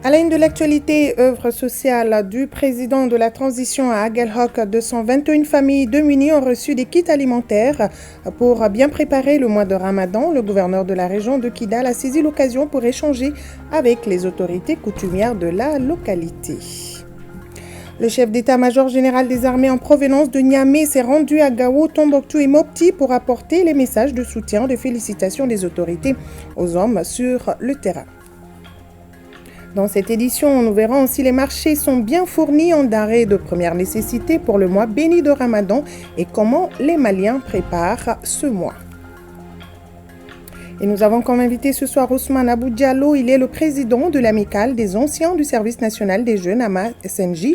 À la une de l'actualité, œuvre sociale du président de la transition à Aguelhok, 221 familles démunies ont reçu des kits alimentaires. Pour bien préparer le mois de Ramadan, le gouverneur de la région de Kidal a saisi l'occasion pour échanger avec les autorités coutumières de la localité. Le chef d'état-major général des armées en provenance de Niamey s'est rendu à Gao, Tombouctou et Mopti pour apporter les messages de soutien, de félicitations des autorités aux hommes sur le terrain. Dans cette édition, nous verrons si les marchés sont bien fournis en denrées de première nécessité pour le mois béni de Ramadan et comment les Maliens préparent ce mois. Et nous avons comme invité ce soir Ousmane Abou Diallo. Il est le président de l'amicale des anciens du service national des jeunes AMA SNJ.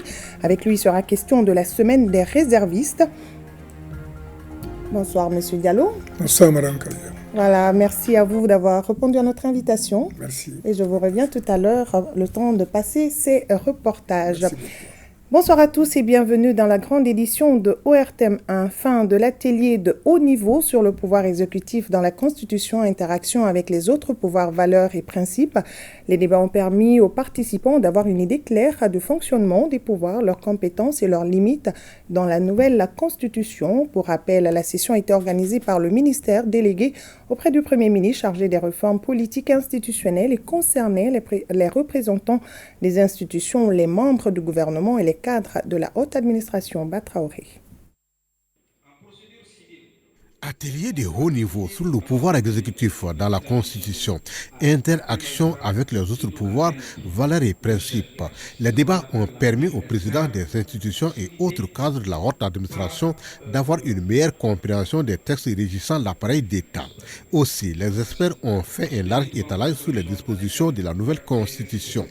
Avec lui, il sera question de la semaine des réservistes. Bonsoir, monsieur Diallo. Bonsoir, madame Kalia. Voilà, merci à vous d'avoir répondu à notre invitation. Merci. Et je vous reviens tout à l'heure, le temps de passer ces reportages. Merci. Bonsoir à tous et bienvenue dans la grande édition de ORTM 1, fin de l'atelier de haut niveau sur le pouvoir exécutif dans la Constitution, interaction avec les autres pouvoirs, valeurs et principes. Les débats ont permis aux participants d'avoir une idée claire du fonctionnement des pouvoirs, leurs compétences et leurs limites dans la nouvelle Constitution. Pour rappel, la session a été organisée par le ministère délégué auprès du Premier ministre chargé des réformes politiques et institutionnelles et concernait les représentants des institutions, les membres du gouvernement et les cadres de la haute administration. Batraoré. Atelier de haut niveau sur le pouvoir exécutif dans la Constitution, interaction avec les autres pouvoirs, valeurs et principes. Les débats ont permis aux présidents des institutions et autres cadres de la haute administration d'avoir une meilleure compréhension des textes régissant l'appareil d'État. Aussi, les experts ont fait un large étalage sur les dispositions de la nouvelle Constitution.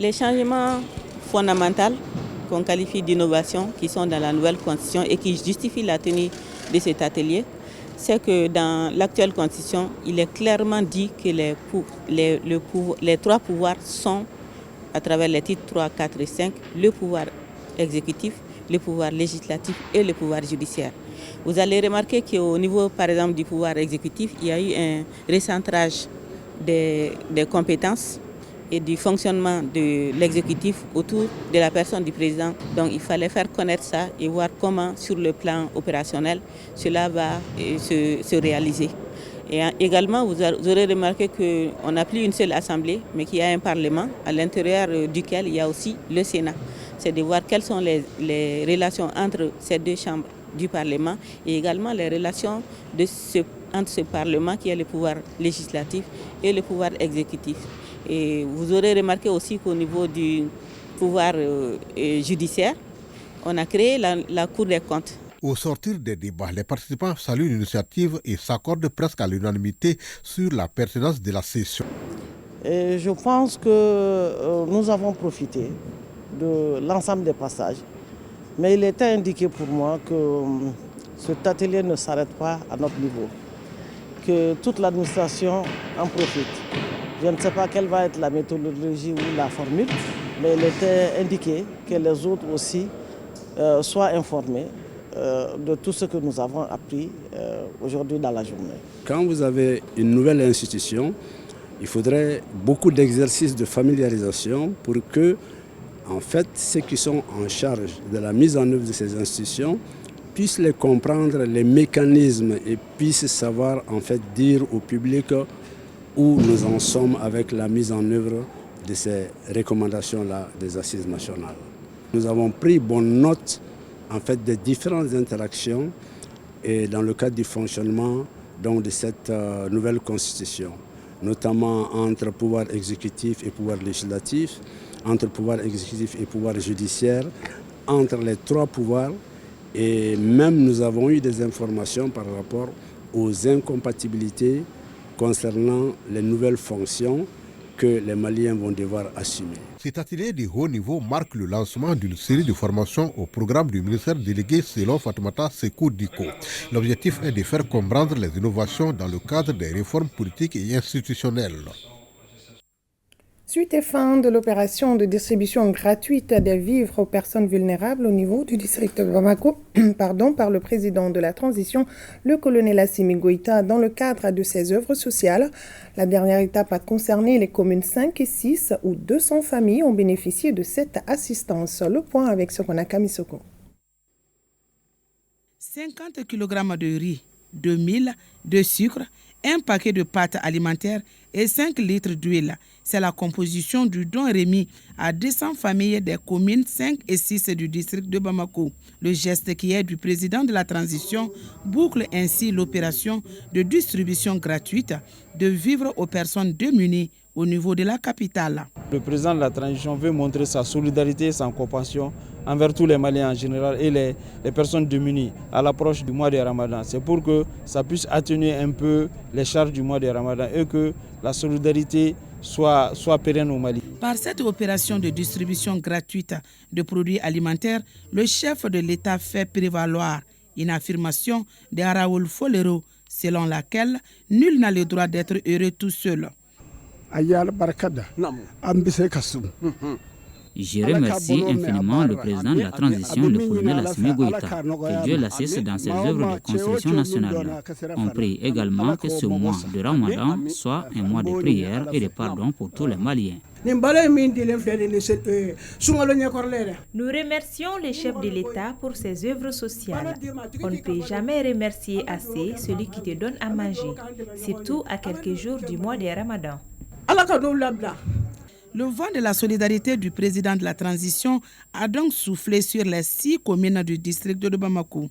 Les changements fondamentaux qu'on qualifie d'innovation qui sont dans la nouvelle Constitution et qui justifient la tenue de cet atelier, c'est que dans l'actuelle Constitution, il est clairement dit que les trois pouvoirs sont, à travers les titres 3, 4 et 5, le pouvoir exécutif, le pouvoir législatif et le pouvoir judiciaire. Vous allez remarquer qu'au niveau, par exemple, du pouvoir exécutif, il y a eu un recentrage des compétences et du fonctionnement de l'exécutif autour de la personne du président. Donc il fallait faire connaître ça et voir comment, sur le plan opérationnel, cela va se réaliser. Et également, vous aurez remarqué qu'on n'a plus une seule assemblée, mais qu'il y a un parlement à l'intérieur duquel il y a aussi le Sénat. C'est de voir quelles sont les relations entre ces deux chambres du Parlement et également les relations entre ce Parlement qui est le pouvoir législatif et le pouvoir exécutif. Et vous aurez remarqué aussi qu'au niveau du pouvoir judiciaire, on a créé la Cour des comptes. Au sortir des débats, les participants saluent l'initiative et s'accordent presque à l'unanimité sur la pertinence de la session. Et je pense que nous avons profité de l'ensemble des passages, mais il était indiqué pour moi que cet atelier ne s'arrête pas à notre niveau, que toute l'administration en profite. Je ne sais pas quelle va être la méthodologie ou la formule, mais il était indiqué que les autres aussi soient informés de tout ce que nous avons appris aujourd'hui dans la journée. Quand vous avez une nouvelle institution, il faudrait beaucoup d'exercices de familiarisation pour que, en fait, ceux qui sont en charge de la mise en œuvre de ces institutions puissent les comprendre, les mécanismes, et puissent savoir, en fait, dire au public où nous en sommes avec la mise en œuvre de ces recommandations-là des assises nationales. Nous avons pris bonne note en fait, des différentes interactions et dans le cadre du fonctionnement donc, de cette nouvelle constitution, notamment entre pouvoir exécutif et pouvoir législatif, entre pouvoir exécutif et pouvoir judiciaire, entre les trois pouvoirs, et même nous avons eu des informations par rapport aux incompatibilités concernant les nouvelles fonctions que les Maliens vont devoir assumer. Cet atelier de haut niveau marque le lancement d'une série de formations au programme du ministère délégué selon Fatoumata Sekou Diko. L'objectif est de faire comprendre les innovations dans le cadre des réformes politiques et institutionnelles. Suite et fin de l'opération de distribution gratuite des vivres aux personnes vulnérables au niveau du district de Bamako, par le président de la transition, le colonel Assimi Goïta, dans le cadre de ses œuvres sociales. La dernière étape a concerné les communes 5 et 6 où 200 familles ont bénéficié de cette assistance. Le point avec Sokonaka Misoko. 50 kg de riz, de mil, de sucre, un paquet de pâtes alimentaires et 5 litres d'huile. C'est la composition du don remis à 200 familles des communes 5 et 6 du district de Bamako. Le geste qui est du président de la transition boucle ainsi l'opération de distribution gratuite de vivres aux personnes démunies au niveau de la capitale. Le président de la transition veut montrer sa solidarité et sa compassion envers tous les Maliens en général et les personnes démunies à l'approche du mois de Ramadan. C'est pour que ça puisse atténuer un peu les charges du mois de Ramadan et que la solidarité soit pérenne au Mali. Par cette opération de distribution gratuite de produits alimentaires, le chef de l'État fait prévaloir une affirmation de Raoul Folero selon laquelle nul n'a le droit d'être heureux tout seul. Je remercie infiniment le président de la transition, le colonel Assimi Goïta. Que Dieu l'assiste dans ses œuvres de construction nationale. On prie également que ce mois de Ramadan soit un mois de prière et de pardon pour tous les Maliens. Nous remercions le chef de l'État pour ses œuvres sociales. On ne peut jamais remercier assez celui qui te donne à manger, surtout à quelques jours du mois de Ramadan. Le vent de la solidarité du président de la transition a donc soufflé sur les 6 communes du district de Bamako.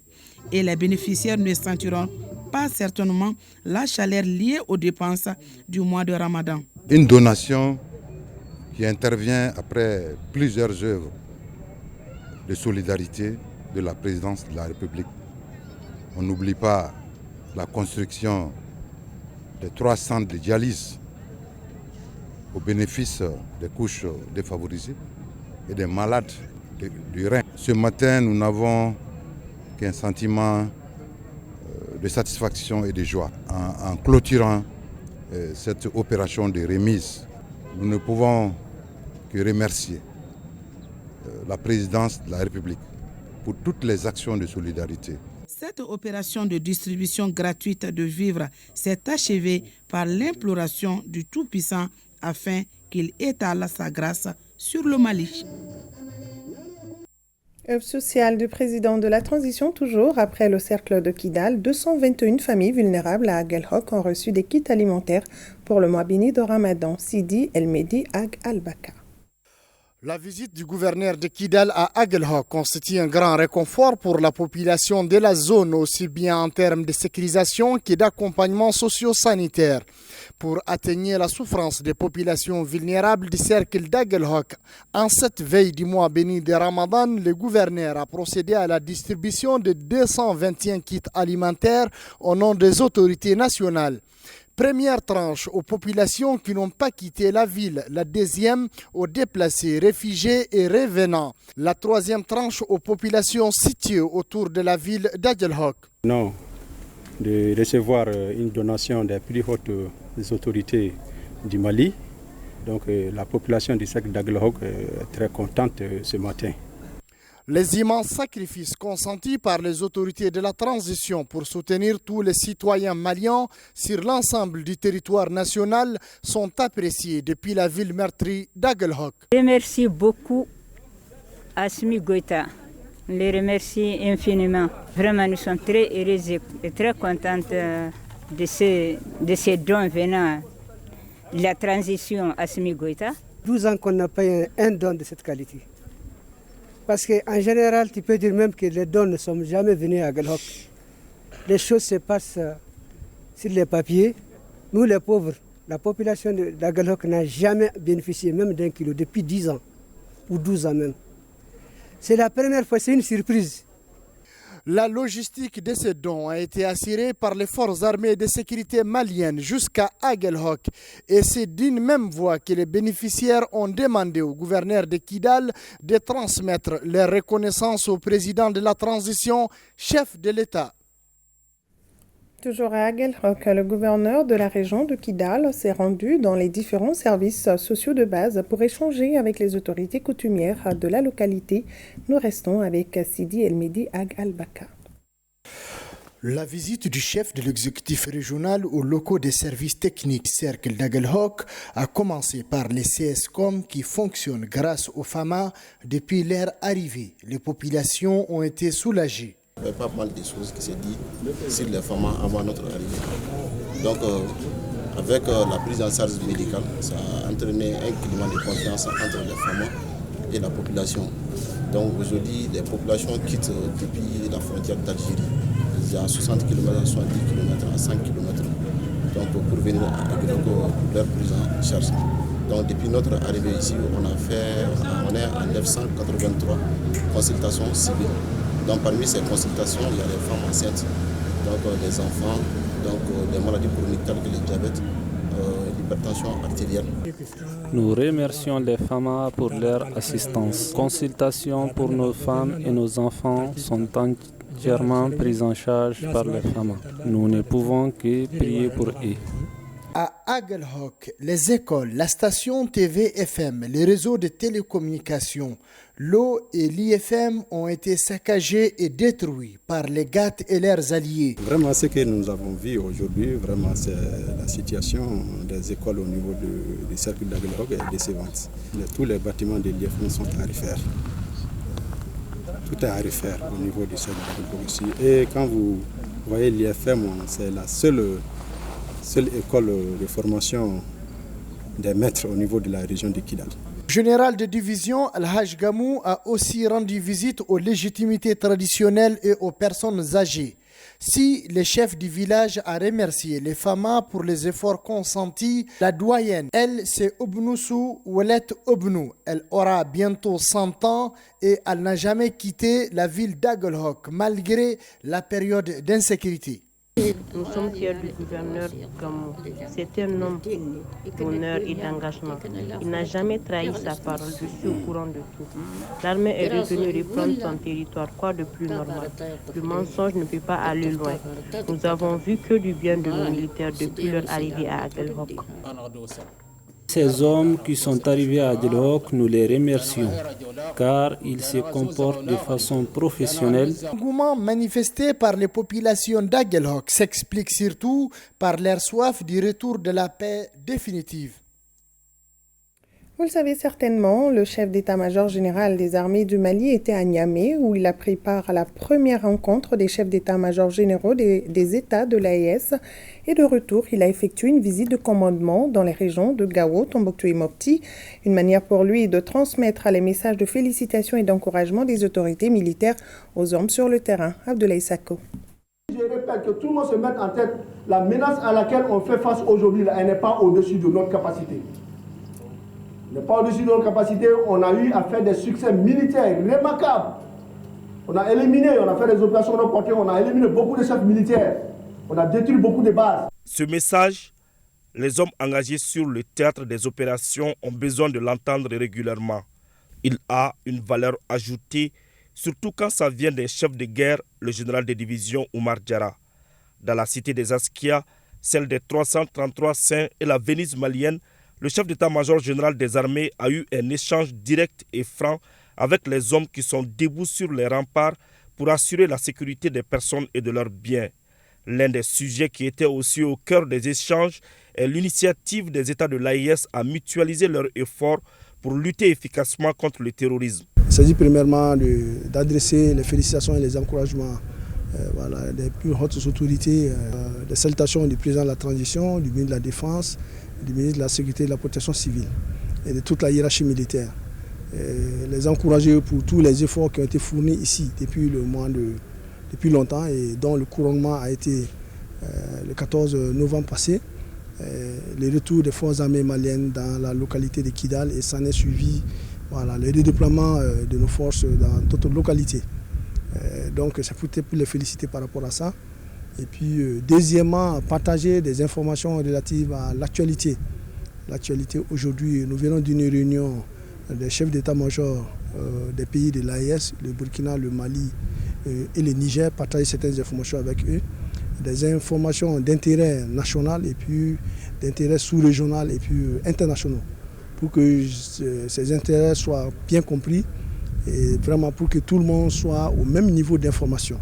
Et les bénéficiaires ne sentiront pas certainement la chaleur liée aux dépenses du mois de Ramadan. Une donation qui intervient après plusieurs œuvres de solidarité de la présidence de la République. On n'oublie pas la construction des 3 centres de dialyse au bénéfice des couches défavorisées et des malades du rein. Ce matin, nous n'avons qu'un sentiment de satisfaction et de joie. En clôturant cette opération de remise, nous ne pouvons que remercier la présidence de la République pour toutes les actions de solidarité. Cette opération de distribution gratuite de vivres s'est achevée par l'imploration du Tout-Puissant afin qu'il étale sa grâce sur le Mali. Œuvre sociale du président de la transition, toujours après le cercle de Kidal, 221 familles vulnérables à Aguelhok ont reçu des kits alimentaires pour le mois béni de Ramadan. Sidi El Mehdi Ag Al-Baka. La visite du gouverneur de Kidal à Aguelhok constitue un grand réconfort pour la population de la zone, aussi bien en termes de sécurisation que d'accompagnement socio-sanitaire. Pour atténuer la souffrance des populations vulnérables du cercle d'Aguelhok, en cette veille du mois béni de Ramadan, le gouverneur a procédé à la distribution de 221 kits alimentaires au nom des autorités nationales. Première tranche aux populations qui n'ont pas quitté la ville, la deuxième aux déplacés, réfugiés et revenants. La troisième tranche aux populations situées autour de la ville d'Aguelhok. Non, de recevoir une donation des plus hautes autorités du Mali. Donc la population du cercle d'Aguelhok est très contente ce matin. Les immenses sacrifices consentis par les autorités de la transition pour soutenir tous les citoyens maliens sur l'ensemble du territoire national sont appréciés depuis la ville meurtrie d'Aguelhok. Je remercie beaucoup Assimi Goïta. Je les remercie infiniment. Vraiment, nous sommes très heureux et très contents de ces dons venant de la transition Assimi Goïta. 12 ans qu'on n'a pas eu un don de cette qualité. Parce qu'en général, tu peux dire même que les dons ne sont jamais venus à Aguelhok. Les choses se passent sur les papiers. Nous, les pauvres, la population d'Aguelhok n'a jamais bénéficié même d'un kilo depuis 10 ans ou 12 ans même. C'est la première fois, c'est une surprise. La logistique de ces dons a été assurée par les forces armées de sécurité maliennes jusqu'à Aguelhok. Et c'est d'une même voix que les bénéficiaires ont demandé au gouverneur de Kidal de transmettre leur reconnaissance au président de la transition, chef de l'État. Toujours à Aguelhok, le gouverneur de la région de Kidal s'est rendu dans les différents services sociaux de base pour échanger avec les autorités coutumières de la localité. Nous restons avec Sidi El-Medi Ag Al-Baka. La visite du chef de l'exécutif régional aux locaux des services techniques Cercle d'Aguelhok a commencé par les CSCOM qui fonctionnent grâce aux FAMA depuis leur arrivée. Les populations ont été soulagées. Il y avait pas mal de choses qui s'est dit sur les femmes avant notre arrivée. Donc, avec la prise en charge médicale, ça a entraîné un climat de confiance entre les femmes et la population. Donc, aujourd'hui, les populations quittent depuis la frontière d'Algérie. Il y a 60 km, 70 km, à 100 km. Donc, pour venir à Aguelhok pour leur prise en charge. Donc, depuis notre arrivée ici, on est à 983 consultations civiles. Donc parmi ces consultations, il y a les femmes enceintes, donc les enfants, donc des maladies chroniques telles que le diabète, l'hypertension artérielle. Nous remercions les femmes pour leur assistance. Consultations pour nos femmes et nos enfants sont entièrement prises en charge par les femmes. Nous ne pouvons que prier pour eux. À Aguelhok, les écoles, la station TV-FM, les réseaux de télécommunications, l'eau et l'IFM ont été saccagés et détruits par les GAT et leurs alliés. Vraiment, ce que nous avons vu aujourd'hui, vraiment, c'est la situation des écoles au niveau du cercle d'Aguelhok est décevante. Tous les bâtiments de l'IFM sont à refaire. Tout est à refaire au niveau du cercle d'Aguelhok aussi. Et quand vous voyez l'IFM, c'est la seule école de formation des maîtres au niveau de la région de Kidal. Le général de division Al-Haj Gamou a aussi rendu visite aux légitimités traditionnelles et aux personnes âgées. Si le chef du village a remercié les FAMA pour les efforts consentis, la doyenne, elle, c'est Obnoussou Ouelet Obnou. Elle aura bientôt 100 ans et elle n'a jamais quitté la ville d'Aguelhok malgré la période d'insécurité. Nous sommes fiers du gouverneur Gamou. C'est un homme d'honneur et d'engagement. Il n'a jamais trahi sa parole. Je suis au courant de tout. L'armée est revenue reprendre son territoire. Quoi de plus normal? Le mensonge ne peut pas aller loin. Nous avons vu que du bien de nos militaires depuis leur arrivée à Aguelhok. Ces hommes qui sont arrivés à Aguelhok, nous les remercions, car ils se comportent de façon professionnelle. L'engouement manifesté par les populations d'Aguelhok s'explique surtout par leur soif du retour de la paix définitive. Vous le savez certainement, le chef d'état-major général des armées du Mali était à Niamey où il a pris part à la première rencontre des chefs d'état-major généraux des États de l'AES. Et de retour, il a effectué une visite de commandement dans les régions de Gao, Tombouctou et Mopti. Une manière pour lui de transmettre les messages de félicitations et d'encouragement des autorités militaires aux hommes sur le terrain. Abdoulaye Sako. Je répète que tout le monde se mette en tête, la menace à laquelle on fait face aujourd'hui, elle n'est pas au-dessus de notre capacité. Elle n'est pas au-dessus de notre capacité. On a eu à faire des succès militaires remarquables. On a éliminé, on a fait des opérations de portée, on a éliminé beaucoup de chefs militaires. On a détruit beaucoup de bases. Ce message, les hommes engagés sur le théâtre des opérations ont besoin de l'entendre régulièrement. Il a une valeur ajoutée, surtout quand ça vient des chefs de guerre, le général de division Oumar Diarra. Dans la cité des Askia, celle des 333 saints et la Venise malienne, le chef d'état-major général des armées a eu un échange direct et franc avec les hommes qui sont debout sur les remparts pour assurer la sécurité des personnes et de leurs biens. L'un des sujets qui était aussi au cœur des échanges est l'initiative des États de l'AES à mutualiser leurs efforts pour lutter efficacement contre le terrorisme. Il s'agit premièrement d'adresser les félicitations et les encouragements des plus hautes autorités, des salutations du président de la transition, du ministre de la Défense, du ministre de la Sécurité et de la Protection civile et de toute la hiérarchie militaire. Les encourager pour tous les efforts qui ont été fournis ici depuis longtemps et dont le couronnement a été le 14 novembre passé. Le retour des forces armées maliennes dans la localité de Kidal et s'en est suivi le redéploiement de nos forces dans d'autres localités. Donc c'est pour les féliciter par rapport à ça. Et puis deuxièmement, partager des informations relatives à l'actualité. L'actualité aujourd'hui, nous venons d'une réunion des chefs d'état-major des pays de l'AES, le Burkina, le Mali et le Niger, partager certaines informations avec eux. des informations d'intérêt national et puis d'intérêt sous-régional et puis internationaux, pour que ces intérêts soient bien compris et vraiment pour que tout le monde soit au même niveau d'information.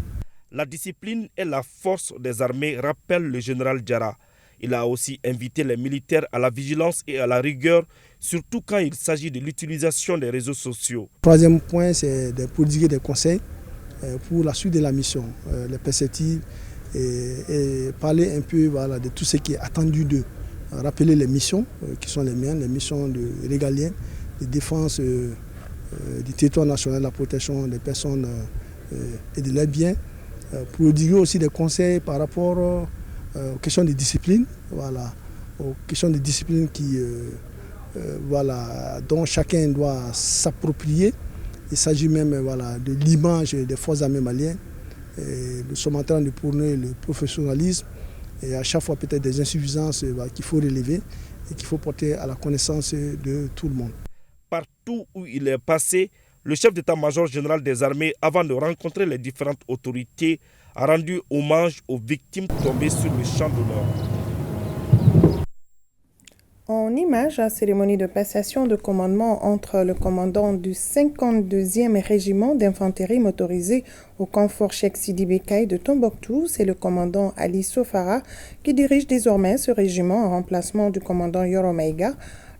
La discipline est la force des armées, rappelle le général Diarra. Il a aussi invité les militaires à la vigilance et à la rigueur, surtout quand il s'agit de l'utilisation des réseaux sociaux. Troisième point, c'est de prodiguer des conseils pour la suite de la mission, les perspectives, et parler un peu de tout ce qui est attendu d'eux. Rappeler les missions qui sont les miennes, les missions régaliennes, de défense du territoire national, la protection des personnes et de leurs biens. Prodiguer aussi des conseils par rapport aux questions de discipline, aux questions de discipline dont chacun doit s'approprier. Il s'agit même de l'image des forces armées maliennes. Et nous sommes en train de prôner le professionnalisme et à chaque fois peut-être des insuffisances qu'il faut relever et qu'il faut porter à la connaissance de tout le monde. Partout où il est passé, le chef d'état-major général des armées, avant de rencontrer les différentes autorités, a rendu hommage aux victimes tombées sur le champ d'honneur. En image, la cérémonie de passation de commandement entre le commandant du 52e régiment d'infanterie motorisée au camp Fort Cheikh Sidi Bekay de Tombouctou, c'est le commandant Ali Sofara qui dirige désormais ce régiment en remplacement du commandant Yoro Maïga.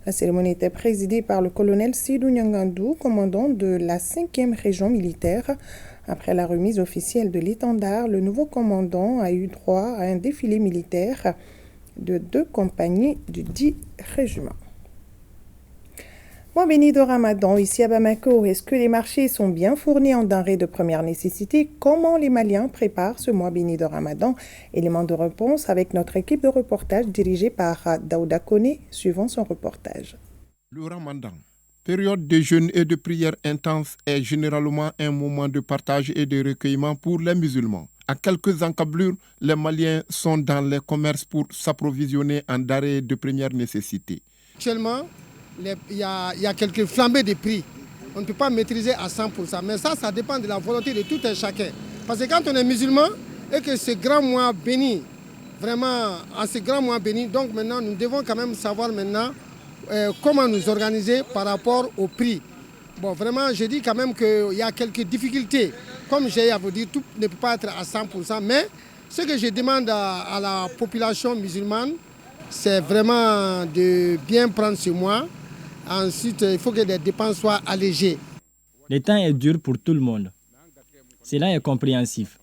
La cérémonie était présidée par le colonel Sidou Nyangandou, commandant de la 5e région militaire. Après la remise officielle de l'étendard, le nouveau commandant a eu droit à un défilé militaire de 2 compagnies du 10 régiment. Mois béni de Ramadan, ici à Bamako, est-ce que les marchés sont bien fournis en denrées de première nécessité? Comment les Maliens préparent ce mois béni de Ramadan? Élément de réponse avec notre équipe de reportage dirigée par Daouda Kone, suivant son reportage. Le Ramadan, période de jeûne et de prière intense, est généralement un moment de partage et de recueillement pour les musulmans. À quelques encablures, les Maliens sont dans les commerces pour s'approvisionner en denrées de première nécessité. Actuellement, il y a quelques flambées de prix. On ne peut pas maîtriser à 100%, mais ça dépend de la volonté de tout un chacun. Parce que quand on est musulman et que ce grand mois béni, vraiment, en ce grand mois béni, donc maintenant, nous devons quand même savoir maintenant comment nous organiser par rapport au prix. Bon, vraiment, je dis quand même qu'il y a quelques difficultés. Comme j'ai à vous dire, tout ne peut pas être à 100%, mais ce que je demande à la population musulmane, c'est vraiment de bien prendre ce mois. Ensuite, il faut que les dépenses soient allégées. Le temps est dur pour tout le monde. Cela est compréhensif.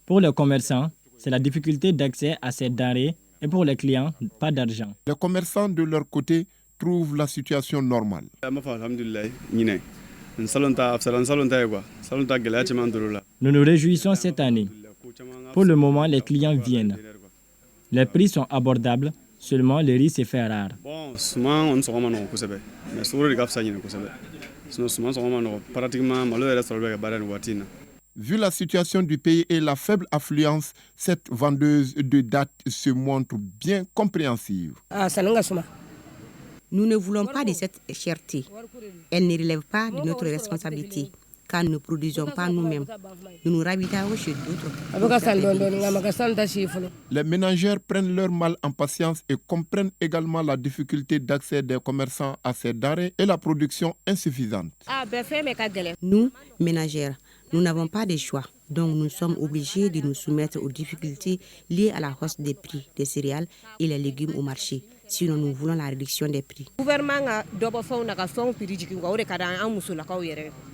Pour les commerçants, c'est la difficulté d'accès à ces denrées et pour les clients, pas d'argent. Les commerçants, de leur côté, trouvent la situation normale. Nous nous réjouissons cette année. Pour le moment, les clients viennent. Les prix sont abordables, seulement le riz s'est fait rare. Vu la situation du pays et la faible affluence, cette vendeuse de dattes se montre bien compréhensive. Nous ne voulons pas de cette cherté. Elle ne relève pas de notre responsabilité, car nous ne produisons pas nous-mêmes. Nous nous ravitaillons chez d'autres. Les ménagères prennent leur mal en patience et comprennent également la difficulté d'accès des commerçants à ces denrées et la production insuffisante. Nous, ménagères, nous n'avons pas de choix. Donc nous sommes obligés de nous soumettre aux difficultés liées à la hausse des prix des céréales et les légumes au marché. Sinon, nous voulons la réduction des prix.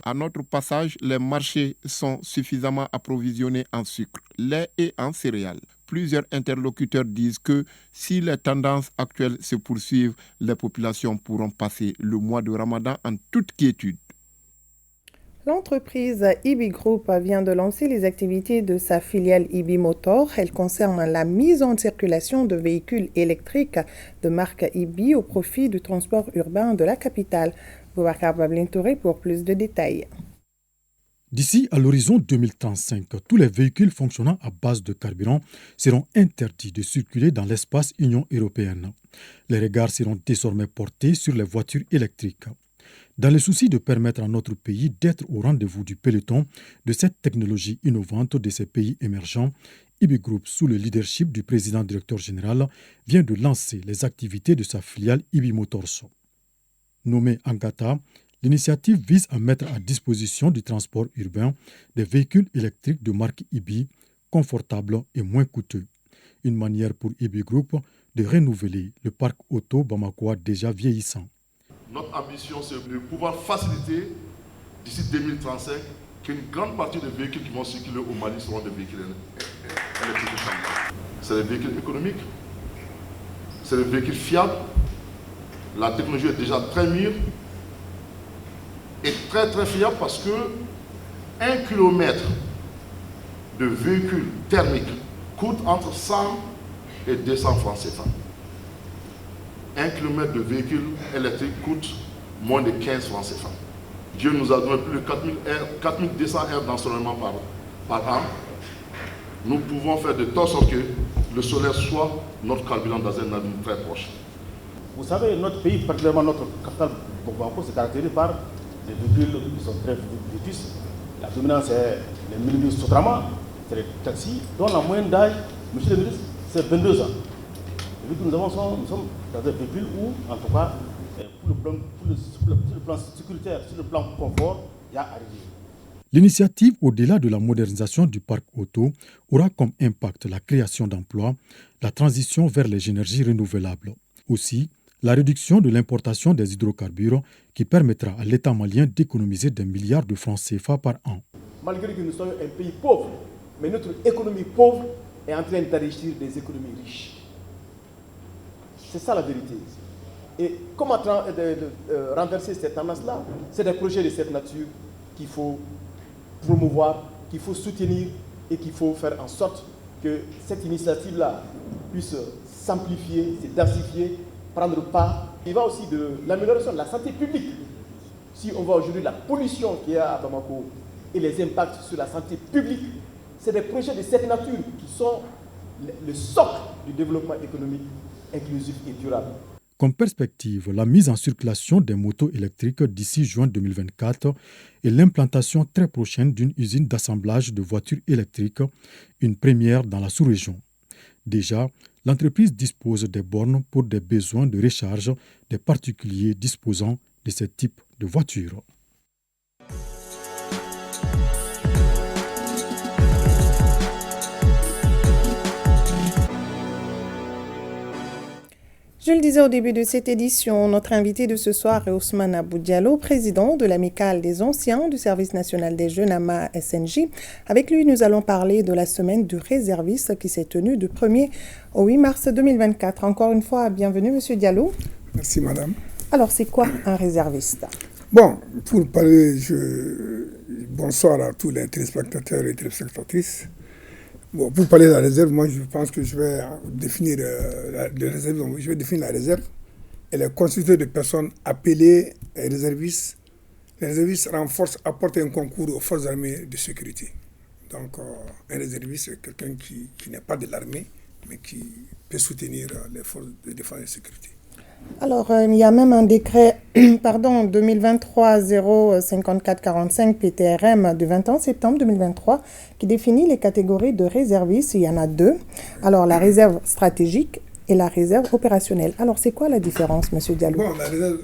À notre passage, les marchés sont suffisamment approvisionnés en sucre, lait et en céréales. Plusieurs interlocuteurs disent que si les tendances actuelles se poursuivent, les populations pourront passer le mois de Ramadan en toute quiétude. L'entreprise IBI Group vient de lancer les activités de sa filiale IBI Motor. Elle concerne la mise en circulation de véhicules électriques de marque IBI au profit du transport urbain de la capitale. Boubacar Bablintouré pour plus de détails. D'ici à l'horizon 2035, tous les véhicules fonctionnant à base de carburant seront interdits de circuler dans l'espace Union européenne. Les regards seront désormais portés sur les voitures électriques. Dans le souci de permettre à notre pays d'être au rendez-vous du peloton de cette technologie innovante de ces pays émergents, IBI Group, sous le leadership du président directeur général, vient de lancer les activités de sa filiale IBI Motors. Nommée Angata, l'initiative vise à mettre à disposition du transport urbain des véhicules électriques de marque IBI, confortables et moins coûteux. Une manière pour IBI Group de renouveler le parc auto bamakois déjà vieillissant. Notre ambition, c'est de pouvoir faciliter, d'ici 2035, qu'une grande partie des véhicules qui vont circuler au Mali seront des véhicules électriques. C'est des véhicules économiques, c'est des véhicules fiables. La technologie est déjà très mûre et très très fiable parce que 1 km de véhicule thermique coûte entre 100 et 200 francs CFA. 1 km de véhicule électrique coûte moins de 15 francs CFA. Dieu nous a donné plus de 4200 heures d'ensoleillement par an. Nous pouvons faire de telle sorte que le solaire soit notre carburant dans un avenir très proche. Vous savez, notre pays, particulièrement notre capitale Bamako, se caractérise par des véhicules qui sont très vétustes. La dominance, c'est les minibus Sotrama, c'est les taxis, dont la moyenne d'âge, monsieur le ministre, c'est 22 ans. Les véhicules que nous avons, nous sommes dans des véhicules où, en tout cas, sur le plan sécuritaire, sur le plan confort, il y a arrivé. L'initiative, au-delà de la modernisation du parc auto, aura comme impact la création d'emplois, la transition vers les énergies renouvelables. Aussi, la réduction de l'importation des hydrocarbures qui permettra à l'État malien d'économiser des milliards de francs CFA par an. Malgré que nous soyons un pays pauvre, mais notre économie pauvre est en train d'enrichir des économies riches. C'est ça la vérité. Et comment renverser cette tendance-là? C'est des projets de cette nature qu'il faut promouvoir, qu'il faut soutenir et qu'il faut faire en sorte que cette initiative-là puisse s'amplifier, se densifier, prendre part. Il va aussi de l'amélioration de la santé publique. Si on voit aujourd'hui la pollution qu'il y a à Bamako et les impacts sur la santé publique, c'est des projets de cette nature qui sont le socle du développement économique inclusif et durable. Comme perspective, la mise en circulation des motos électriques d'ici juin 2024 et l'implantation très prochaine d'une usine d'assemblage de voitures électriques, une première dans la sous-région. Déjà, l'entreprise dispose des bornes pour des besoins de recharge des particuliers disposant de ce type de voitures. Je le disais au début de cette édition, notre invité de ce soir est Ousmane Abou Diallo, président de l'Amicale des anciens du Service national des jeunes AMA-SNJ. Avec lui, nous allons parler de la semaine du réserviste qui s'est tenue du 1er au 8 mars 2024. Encore une fois, bienvenue Monsieur Diallo. Merci Madame. Alors, c'est quoi un réserviste? Bon, pour parler, bonsoir à tous les téléspectateurs et téléspectatrices. Bon, pour parler de la réserve, moi je pense que je vais définir la réserve. Elle est constituée de personnes appelées réservistes. Les réservistes renforcent, apportent un concours aux forces armées de sécurité. Donc un réserviste, c'est quelqu'un qui n'est pas de l'armée, mais qui peut soutenir les forces de défense et de sécurité. Alors, il y a même un décret 2023-05445 PTRM du 21 septembre 2023 qui définit les catégories de réservistes. Il y en a deux. Alors, la réserve stratégique et la réserve opérationnelle. Alors, c'est quoi la différence, M. Diallo? Bon,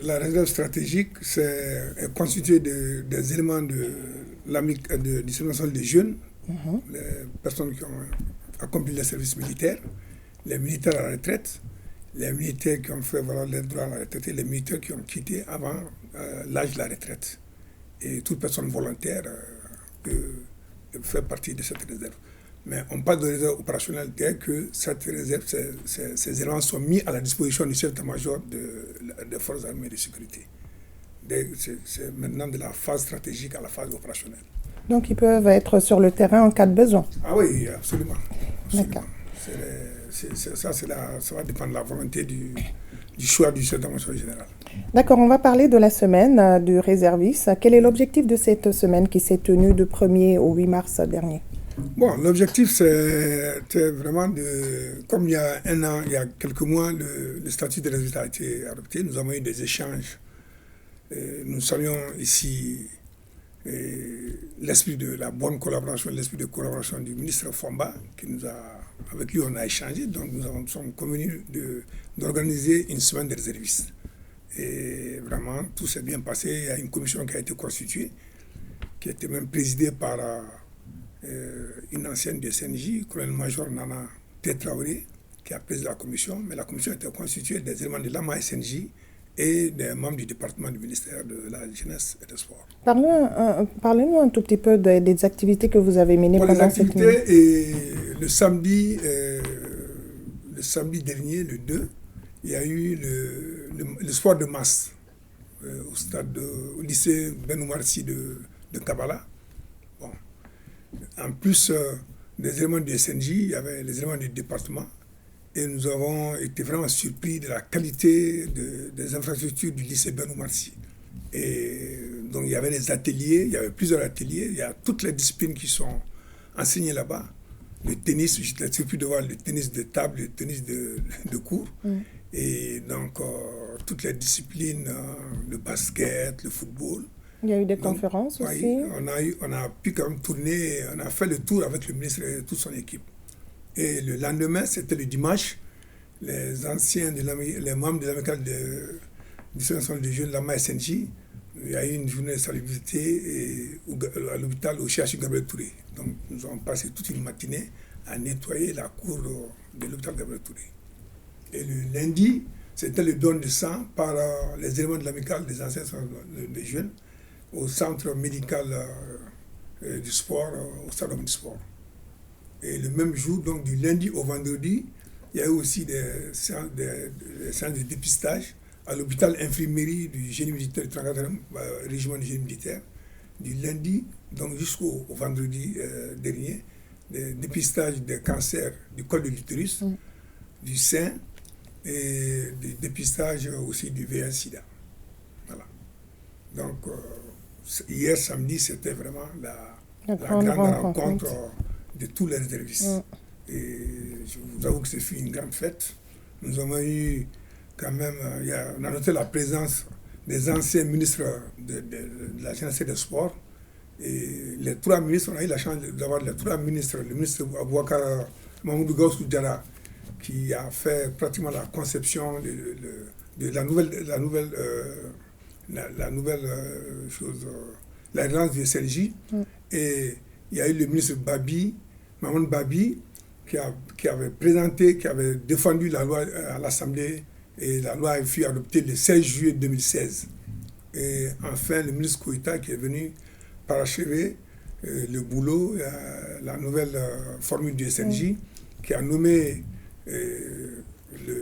la réserve stratégique, est constituée des éléments du Service national des jeunes, les personnes qui ont accompli le service militaire, les militaires à la retraite, les militaires qui ont fait valoir leurs droits à la retraite et les militaires qui ont quitté avant l'âge de la retraite. Et toute personne volontaire peut faire partie de cette réserve. Mais on parle de réserve opérationnelle dès que cette réserve, ces éléments sont mis à la disposition du chef d'état-major des forces armées de sécurité. C'est maintenant de la phase stratégique à la phase opérationnelle. Donc ils peuvent être sur le terrain en cas de besoin? Ah oui, absolument. D'accord. Ça va dépendre de la volonté du choix du chef d'état-major général. D'accord, on va parler de la semaine du réserviste. Quel est l'objectif de cette semaine qui s'est tenue du 1er au 8 mars dernier? Bon, l'objectif, c'est vraiment comme il y a un an, il y a quelques mois, le statut de réserviste a été adopté. Nous avons eu des échanges. Nous saluons ici l'esprit de la bonne collaboration, l'esprit de collaboration du ministre Fomba, avec lui on a échangé, donc nous sommes convenus d'organiser une semaine de réservistes. Et vraiment, tout s'est bien passé. Il y a une commission qui a été constituée, qui a été même présidée par une ancienne du SNJ, colonel-major Nana Traoré, qui a présidé la commission. Mais la commission était constituée des éléments de l'AMA SNJ et des membres du département du ministère de la Jeunesse et des Sports. Parlez-nous un tout petit peu des activités que vous avez menées pendant cette nuit. Le samedi dernier, le 2, il y a eu le sport de masse au lycée Ben Oumar Sy de Kabbalah. Bon. En plus des éléments du SNJ, il y avait les éléments du département. Et nous avons été vraiment surpris de la qualité des infrastructures du lycée Ben Oumar Sy. Et donc il y avait des ateliers, il y avait plusieurs ateliers, il y a toutes les disciplines qui sont enseignées là-bas. Le tennis, j'étais surpris de voir le tennis de table, le tennis de court. Et donc toutes les disciplines, le basket, le football. Il y a eu des conférences aussi. On a pu quand même tourner, on a fait le tour avec le ministre et toute son équipe. Et le lendemain, c'était le dimanche, les membres de l'amicale du Centre national des jeunes, l'AMA SNJ, il y a eu une journée de salubrité à l'hôpital au CHU Gabriel Touré. Donc nous avons passé toute une matinée à nettoyer la cour de l'hôpital Gabriel Touré. Et le lundi, c'était le don de sang par les éléments de l'amicale des anciens des jeunes au centre médical du sport, au stade du sport. Et le même jour, donc du lundi au vendredi, il y a eu aussi des séances de dépistage à l'hôpital infirmerie du génie militaire du 34e régiment du génie militaire. Du lundi donc jusqu'au vendredi dernier, des dépistages des cancers du col de l'utérus, du sein et des dépistages aussi du VIH-Sida. Voilà. Donc hier samedi, c'était vraiment la grande rencontre de tous les réservistes. Et je vous avoue que ce fut une grande fête. Nous avons eu quand même, on a noté la présence des anciens ministres de la Jeunesse et des Sports. Et les trois ministres, on a eu la chance d'avoir les trois ministres, le ministre Abouakar Mamoudou Gaussou Diarra, qui a fait pratiquement la conception de la nouvelle chose, l'alliance du SLJ. Et il y a eu le ministre Maman Babi, qui avait présenté, qui avait défendu la loi à l'Assemblée, et la loi a fut adoptée le 16 juillet 2016. Et enfin, le ministre Koïta qui est venu parachever le boulot, la nouvelle formule du SNJ, qui a nommé,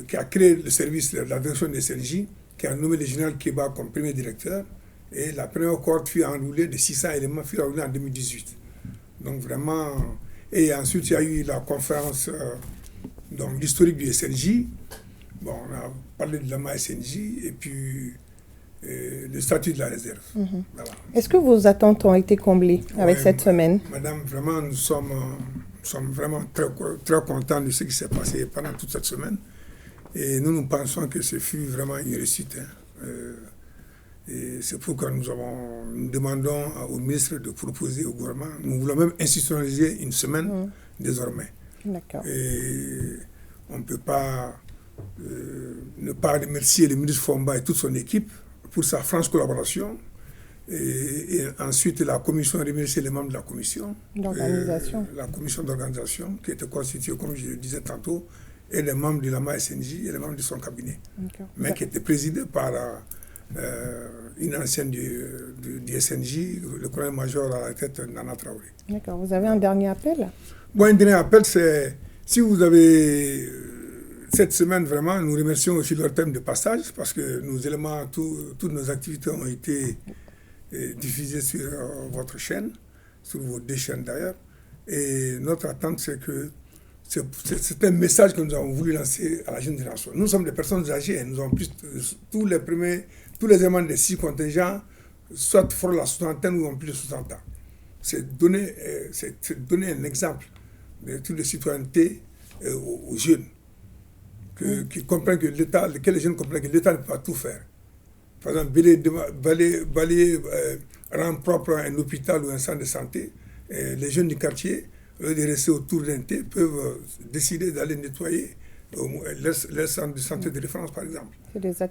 qui a créé le service, la direction du SNJ, qui a nommé le général Keba comme premier directeur, et la première cohorte fut enroulée de 600 éléments, fut enroulée en 2018. Donc vraiment, et ensuite il y a eu la conférence, donc l'historique du SNJ. Bon, on a parlé de l'AMA SNJ et puis le statut de la réserve. Voilà. Est-ce que vos attentes ont été comblées avec cette semaine? Madame, vraiment, nous sommes vraiment très, très contents de ce qui s'est passé pendant toute cette semaine. Et nous pensons que ce fut vraiment une réussite. Et c'est pourquoi nous demandons au ministre de proposer au gouvernement. Nous voulons même institutionnaliser une semaine désormais. D'accord. Et on ne peut pas ne pas remercier le ministre Fomba et toute son équipe pour sa franche collaboration. Et ensuite, la commission remercier les membres de la commission. D'organisation. La commission d'organisation qui était constituée, comme je le disais tantôt, et les membres de l'AMA SNJ et les membres de son cabinet. Mais qui était présidé par une ancienne du SNJ, le colonel-major à la tête Nana Traoré. D'accord. Vous avez un dernier appel? Bon, un dernier appel, c'est si vous avez cette semaine, vraiment, nous remercions aussi leur thème de passage parce que nos éléments, toutes nos activités ont été diffusées sur votre chaîne, sur vos deux chaînes d'ailleurs. Et notre attente, c'est que c'est un message que nous avons voulu lancer à la jeune génération. Nous sommes des personnes âgées, nous avons plus tous les éléments des 6 contingents, soit fort la soixantaine ou en plus de 60 ans. C'est donner un exemple de toute la citoyenneté aux jeunes, qui comprennent que les jeunes comprennent que l'État ne peut pas tout faire. Par exemple, balayer rendre propre un hôpital ou un centre de santé, les jeunes du quartier, au lieu de rester autour d'un thé, peuvent décider d'aller nettoyer leur centre de santé de référence, par exemple.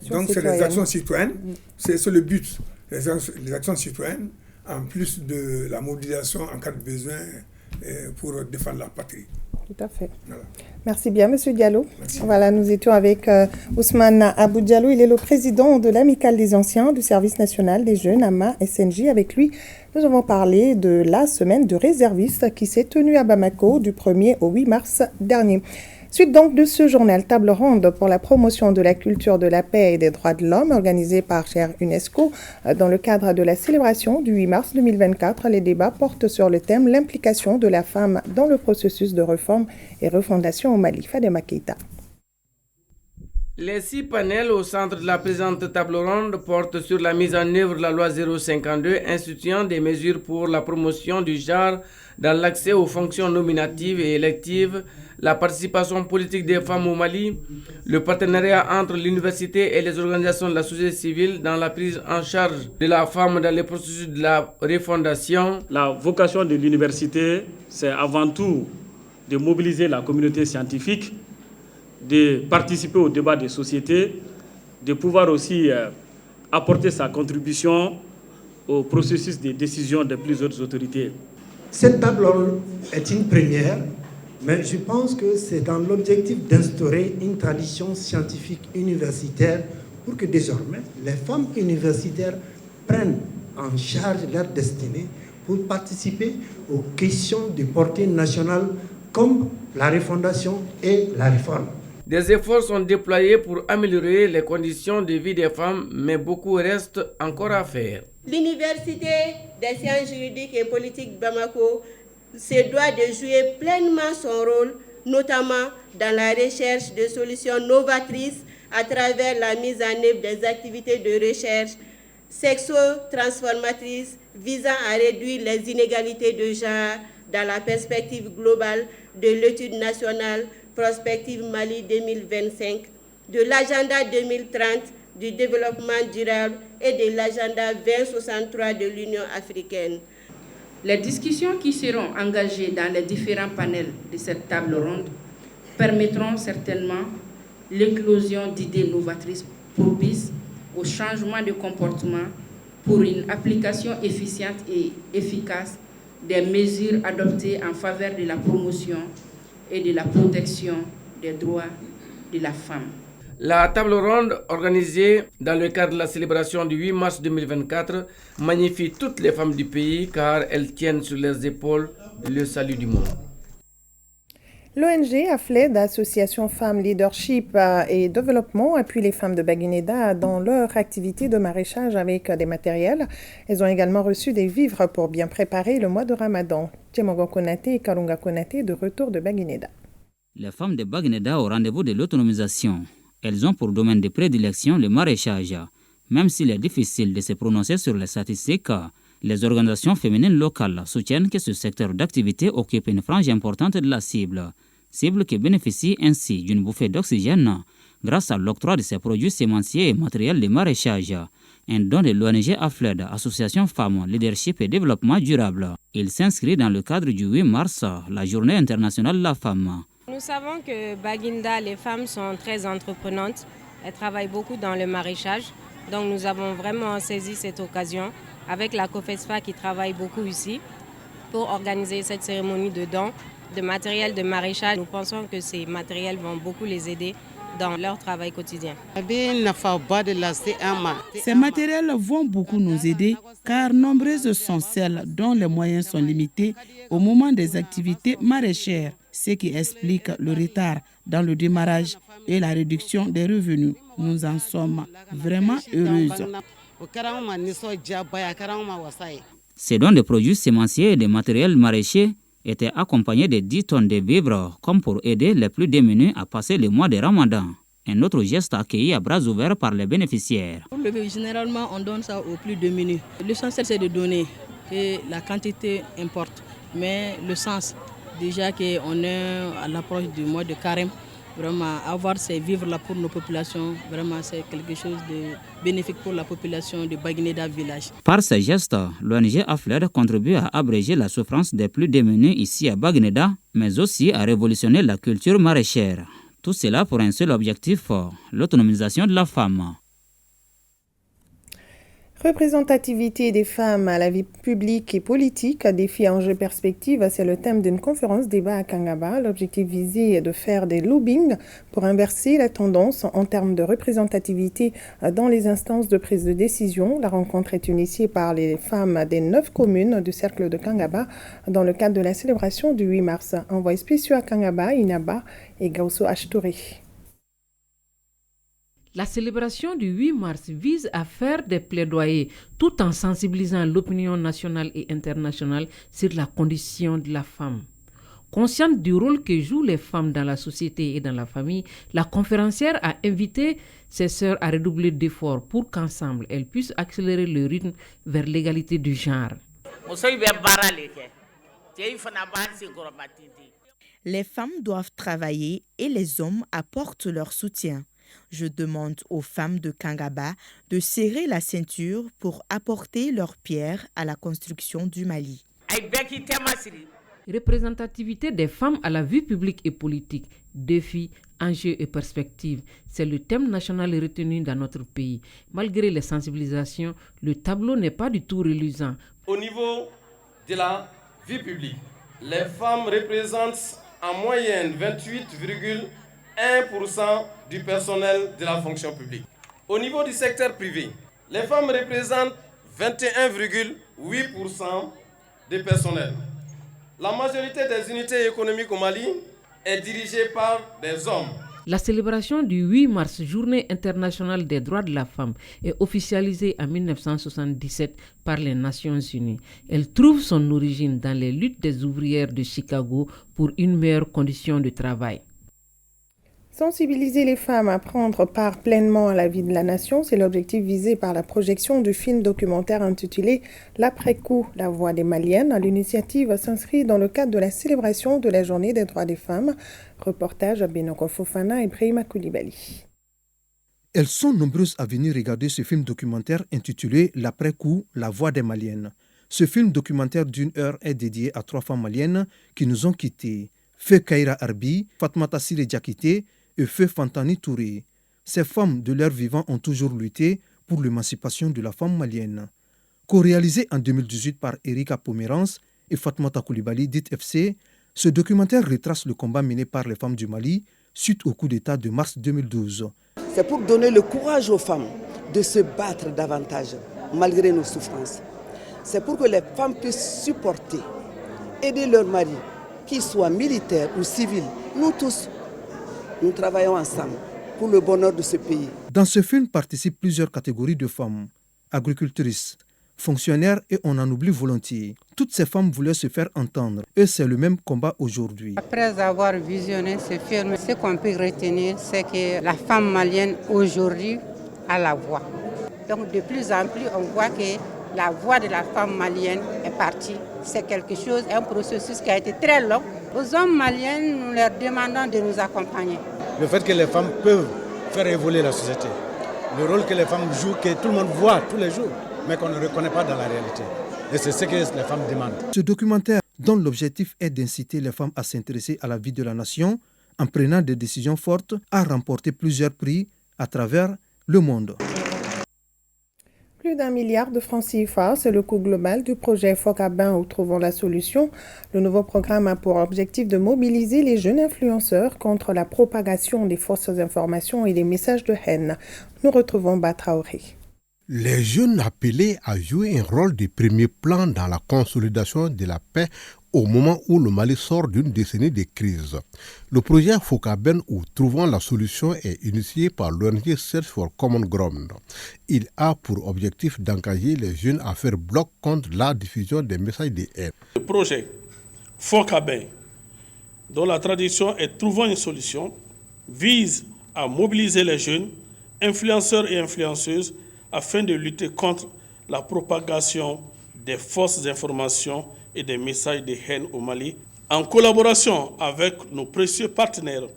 Donc, c'est les actions citoyennes. C'est le but. Les actions citoyennes, en plus de la mobilisation en cas de besoin pour défendre la patrie. Tout à fait. Voilà. Merci bien, M. Diallo. Merci. Voilà, nous étions avec Ousmane Abou Diallo. Il est le président de l'Amicale des anciens du Service national des jeunes, AMA SNJ. Avec lui, nous avons parlé de la semaine de réservistes qui s'est tenue à Bamako du 1er au 8 mars dernier. Suite donc de ce journal table ronde pour la promotion de la culture de la paix et des droits de l'homme organisé par Cher UNESCO dans le cadre de la célébration du 8 mars 2024. Les débats portent sur le thème l'implication de la femme dans le processus de réforme et refondation au Mali. Fadema Keita. Les 6 panels au centre de la présente table ronde portent sur la mise en œuvre de la loi 052 instituant des mesures pour la promotion du genre dans l'accès aux fonctions nominatives et électives, la participation politique des femmes au Mali, le partenariat entre l'université et les organisations de la société civile dans la prise en charge de la femme dans les processus de la refondation. La vocation de l'université, c'est avant tout de mobiliser la communauté scientifique, de participer au débat des sociétés, de pouvoir aussi apporter sa contribution au processus de décision des plus hautes autorités. Cette table ronde est une première, mais je pense que c'est dans l'objectif d'instaurer une tradition scientifique universitaire pour que désormais les femmes universitaires prennent en charge leur destinée pour participer aux questions de portée nationale comme la refondation et la réforme. Des efforts sont déployés pour améliorer les conditions de vie des femmes, mais beaucoup reste encore à faire. L'Université des sciences juridiques et politiques Bamako se doit de jouer pleinement son rôle, notamment dans la recherche de solutions novatrices à travers la mise en œuvre des activités de recherche sexo-transformatrices visant à réduire les inégalités de genre dans la perspective globale de l'étude nationale Prospective Mali 2025, de l'agenda 2030 du développement durable et de l'agenda 2063 de l'Union africaine. Les discussions qui seront engagées dans les différents panels de cette table ronde permettront certainement l'éclosion d'idées novatrices propices au changement de comportement pour une application efficiente et efficace des mesures adoptées en faveur de la promotion et de la protection des droits de la femme. La table ronde organisée dans le cadre de la célébration du 8 mars 2024 magnifie toutes les femmes du pays car elles tiennent sur leurs épaules le salut du monde. L'ONG AFLED, Association Femmes Leadership et Développement, appuie les femmes de Baguineda dans leur activité de maraîchage avec des matériels. Elles ont également reçu des vivres pour bien préparer le mois de Ramadan. Tiemogo Konate et Karunga Konate de retour de Baguineda. Les femmes de Baguineda au rendez-vous de l'autonomisation. Elles ont pour domaine de prédilection le maraîchage. Même s'il est difficile de se prononcer sur les statistiques, les organisations féminines locales soutiennent que ce secteur d'activité occupe une frange importante de la cible qui bénéficie ainsi d'une bouffée d'oxygène grâce à l'octroi de ces produits sémenciers et matériels de maraîchage, un don de l'ONG AFLED, Association Femmes, Leadership et Développement Durable. Il s'inscrit dans le cadre du 8 mars, la Journée internationale de la femme. Nous savons que Baguineda, les femmes sont très entreprenantes. Elles travaillent beaucoup dans le maraîchage. Donc nous avons vraiment saisi cette occasion avec la COFESFA qui travaille beaucoup ici pour organiser cette cérémonie de don de matériel de maraîchage. Nous pensons que ces matériels vont beaucoup les aider dans leur travail quotidien. Ces matériels vont beaucoup nous aider car nombreuses sont celles dont les moyens sont limités au moment des activités maraîchères, ce qui explique le retard dans le démarrage et la réduction des revenus. Nous en sommes vraiment heureuses. Ces dons de produits sémenciers et de matériel maraîcher étaient accompagnés de 10 tonnes de vivres comme pour aider les plus démunis à passer le mois de Ramadan. Un autre geste accueilli à bras ouverts par les bénéficiaires. Généralement, on donne ça aux plus démunis. L'essentiel, c'est de donner, et la quantité importe. Mais le sens, déjà qu'on est à l'approche du mois de Carême, Vraiment, avoir ces vivres-là pour nos populations, vraiment c'est quelque chose de bénéfique pour la population de Baguineda village. Par ces gestes, l'ONG AFLED contribue à abréger la souffrance des plus démunis ici à Baguineda, mais aussi à révolutionner la culture maraîchère. Tout cela pour un seul objectif, l'autonomisation de la femme. Représentativité des femmes à la vie publique et politique, défis, enjeux, perspectives, c'est le thème d'une conférence débat à Kangaba. L'objectif visé est de faire des lobbying pour inverser la tendance en termes de représentativité dans les instances de prise de décision. La rencontre est initiée par les femmes des 9 communes du cercle de Kangaba dans le cadre de la célébration du 8 mars. Envoyés spéciaux à Kangaba, Inaba et Gausso Ashtouri. La célébration du 8 mars vise à faire des plaidoyers tout en sensibilisant l'opinion nationale et internationale sur la condition de la femme. Consciente du rôle que jouent les femmes dans la société et dans la famille, la conférencière a invité ses sœurs à redoubler d'efforts pour qu'ensemble, elles puissent accélérer le rythme vers l'égalité du genre. Les femmes doivent travailler et les hommes apportent leur soutien. Je demande aux femmes de Kangaba de serrer la ceinture pour apporter leur pierre à la construction du Mali. Représentativité des femmes à la vie publique et politique, défis, enjeux et perspectives, c'est le thème national retenu dans notre pays. Malgré les sensibilisations, le tableau n'est pas du tout reluisant. Au niveau de la vie publique, les femmes représentent en moyenne 28,1% du personnel de la fonction publique. Au niveau du secteur privé, les femmes représentent 21,8% du personnel. La majorité des unités économiques au Mali est dirigée par des hommes. La célébration du 8 mars, Journée internationale des droits de la femme, est officialisée en 1977 par les Nations Unies. Elle trouve son origine dans les luttes des ouvrières de Chicago pour une meilleure condition de travail. Sensibiliser les femmes à prendre part pleinement à la vie de la nation, c'est l'objectif visé par la projection du film documentaire intitulé « L'après-coup, la voix des Maliennes ». L'initiative s'inscrit dans le cadre de la célébration de la Journée des droits des femmes. Reportage à Benoko Fofana et Brahima Koulibaly. Elles sont nombreuses à venir regarder ce film documentaire intitulé « L'après-coup, la voix des Maliennes ». Ce film documentaire d'1 heure est dédié à 3 femmes maliennes qui nous ont quittés. Feu Kaira Arbi, Fatmata Sire Diakité et Feu Fantani Touré. Ces femmes de leur vivant ont toujours lutté pour l'émancipation de la femme malienne. Co-réalisé en 2018 par Erika Pomerance et Fatmata Koulibaly, dite FC, ce documentaire retrace le combat mené par les femmes du Mali suite au coup d'État de mars 2012. C'est pour donner le courage aux femmes de se battre davantage malgré nos souffrances. C'est pour que les femmes puissent supporter, aider leurs maris, qu'ils soient militaires ou civils. Nous tous, nous travaillons ensemble pour le bonheur de ce pays. Dans ce film participent plusieurs catégories de femmes, agricultrices, fonctionnaires et on en oublie volontiers. Toutes ces femmes voulaient se faire entendre et c'est le même combat aujourd'hui. Après avoir visionné ce film, ce qu'on peut retenir, c'est que la femme malienne aujourd'hui a la voix. Donc de plus en plus, on voit que la voix de la femme malienne est partie. C'est quelque chose, un processus qui a été très long. Aux hommes maliens, nous leur demandons de nous accompagner. Le fait que les femmes peuvent faire évoluer la société, le rôle que les femmes jouent, que tout le monde voit tous les jours, mais qu'on ne reconnaît pas dans la réalité. Et c'est ce que les femmes demandent. Ce documentaire, dont l'objectif est d'inciter les femmes à s'intéresser à la vie de la nation, en prenant des décisions fortes, a remporté plusieurs prix à travers le monde. Plus d'1 milliard de francs CFA, c'est le coût global du projet FOCABIN où trouvons la solution. Le nouveau programme a pour objectif de mobiliser les jeunes influenceurs contre la propagation des fausses informations et des messages de haine. Nous retrouvons Batraoré. Les jeunes appelés à jouer un rôle de premier plan dans la consolidation de la paix au moment où le Mali sort d'une décennie de crise. Le projet FOCABIN ou Trouvons la solution est initié par l'ONG Search for Common Ground. Il a pour objectif d'engager les jeunes à faire bloc contre la diffusion des messages de haine. Le projet FOCABIN, dont la traduction est Trouvons une solution, vise à mobiliser les jeunes, influenceurs et influenceuses, afin de lutter contre la propagation des fausses informations et des messages de haine au Mali, en collaboration avec nos précieux partenaires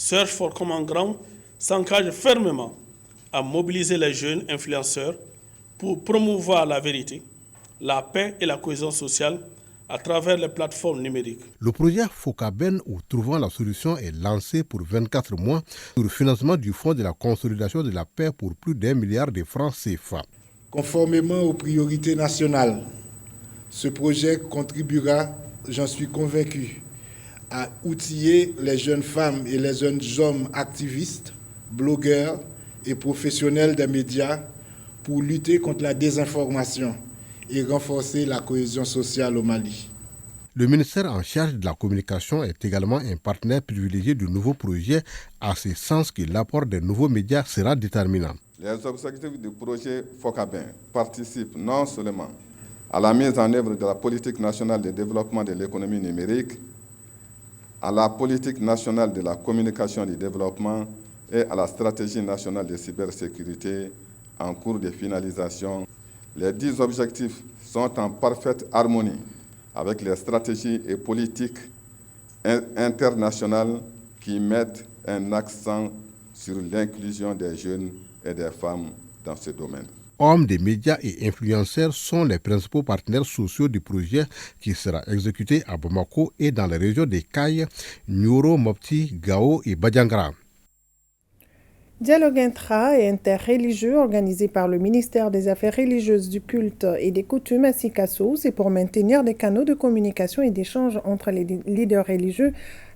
Search for Common Ground s'engage fermement à mobiliser les jeunes influenceurs pour promouvoir la vérité, la paix et la cohésion sociale à travers les plateformes numériques. Le projet Focaben ou Trouvant la solution est lancé pour 24 mois sur le financement du Fonds de la consolidation de la paix pour plus d'1 milliard de francs CFA. Conformément aux priorités nationales, ce projet contribuera, j'en suis convaincu, à outiller les jeunes femmes et les jeunes hommes activistes, blogueurs et professionnels des médias pour lutter contre la désinformation et renforcer la cohésion sociale au Mali. Le ministère en charge de la communication est également un partenaire privilégié du nouveau projet, à ce sens que l'apport des nouveaux médias sera déterminant. Les objectifs du projet Focaben participent non seulement à la mise en œuvre de la politique nationale de développement de l'économie numérique, à la politique nationale de la communication et du développement et à la stratégie nationale de cybersécurité en cours de finalisation. Les 10 objectifs sont en parfaite harmonie avec les stratégies et politiques internationales qui mettent un accent sur l'inclusion des jeunes et des femmes dans ce domaine. Hommes des médias et influenceurs sont les principaux partenaires sociaux du projet qui sera exécuté à Bamako et dans les régions de Kaye, Nyoro, Mopti, Gao et Badjangara. Dialogue intra- et interreligieux organisé par le ministère des Affaires religieuses, du culte et des coutumes à Sikasso, c'est pour maintenir des canaux de communication et d'échange entre les leaders religieux,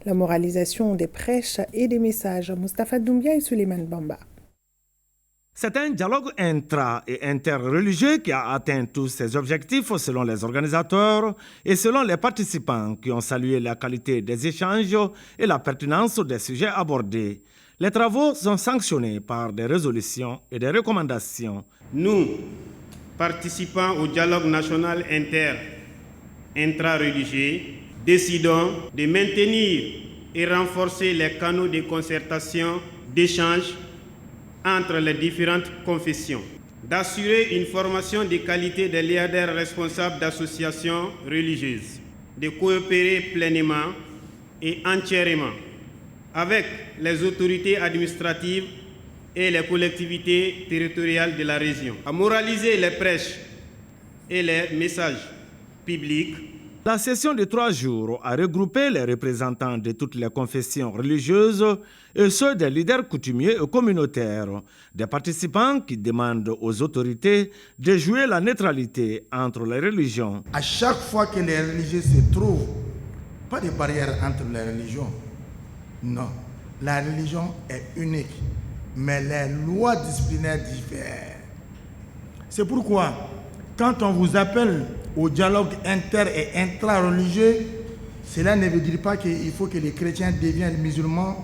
la moralisation des prêches et des messages. Mustafa Doumbia et Suleiman Bamba. C'est un dialogue intra- et interreligieux qui a atteint tous ses objectifs selon les organisateurs et selon les participants qui ont salué la qualité des échanges et la pertinence des sujets abordés. Les travaux sont sanctionnés par des résolutions et des recommandations. Nous, participants au dialogue national intra-religieux, décidons de maintenir et renforcer les canaux de concertation, d'échange entre les différentes confessions, d'assurer une formation de qualité des leaders responsables d'associations religieuses, de coopérer pleinement et entièrement avec les autorités administratives et les collectivités territoriales de la région, à moraliser les prêches et les messages publics. La session de 3 jours a regroupé les représentants de toutes les confessions religieuses et ceux des leaders coutumiers et communautaires, des participants qui demandent aux autorités de jouer la neutralité entre les religions. À chaque fois que les religieux se trouvent, pas de barrière entre les religions. Non, la religion est unique, mais les lois disciplinaires diffèrent. C'est pourquoi, quand on vous appelle au dialogue inter- et intra-religieux, cela ne veut dire pas qu'il faut que les chrétiens deviennent musulmans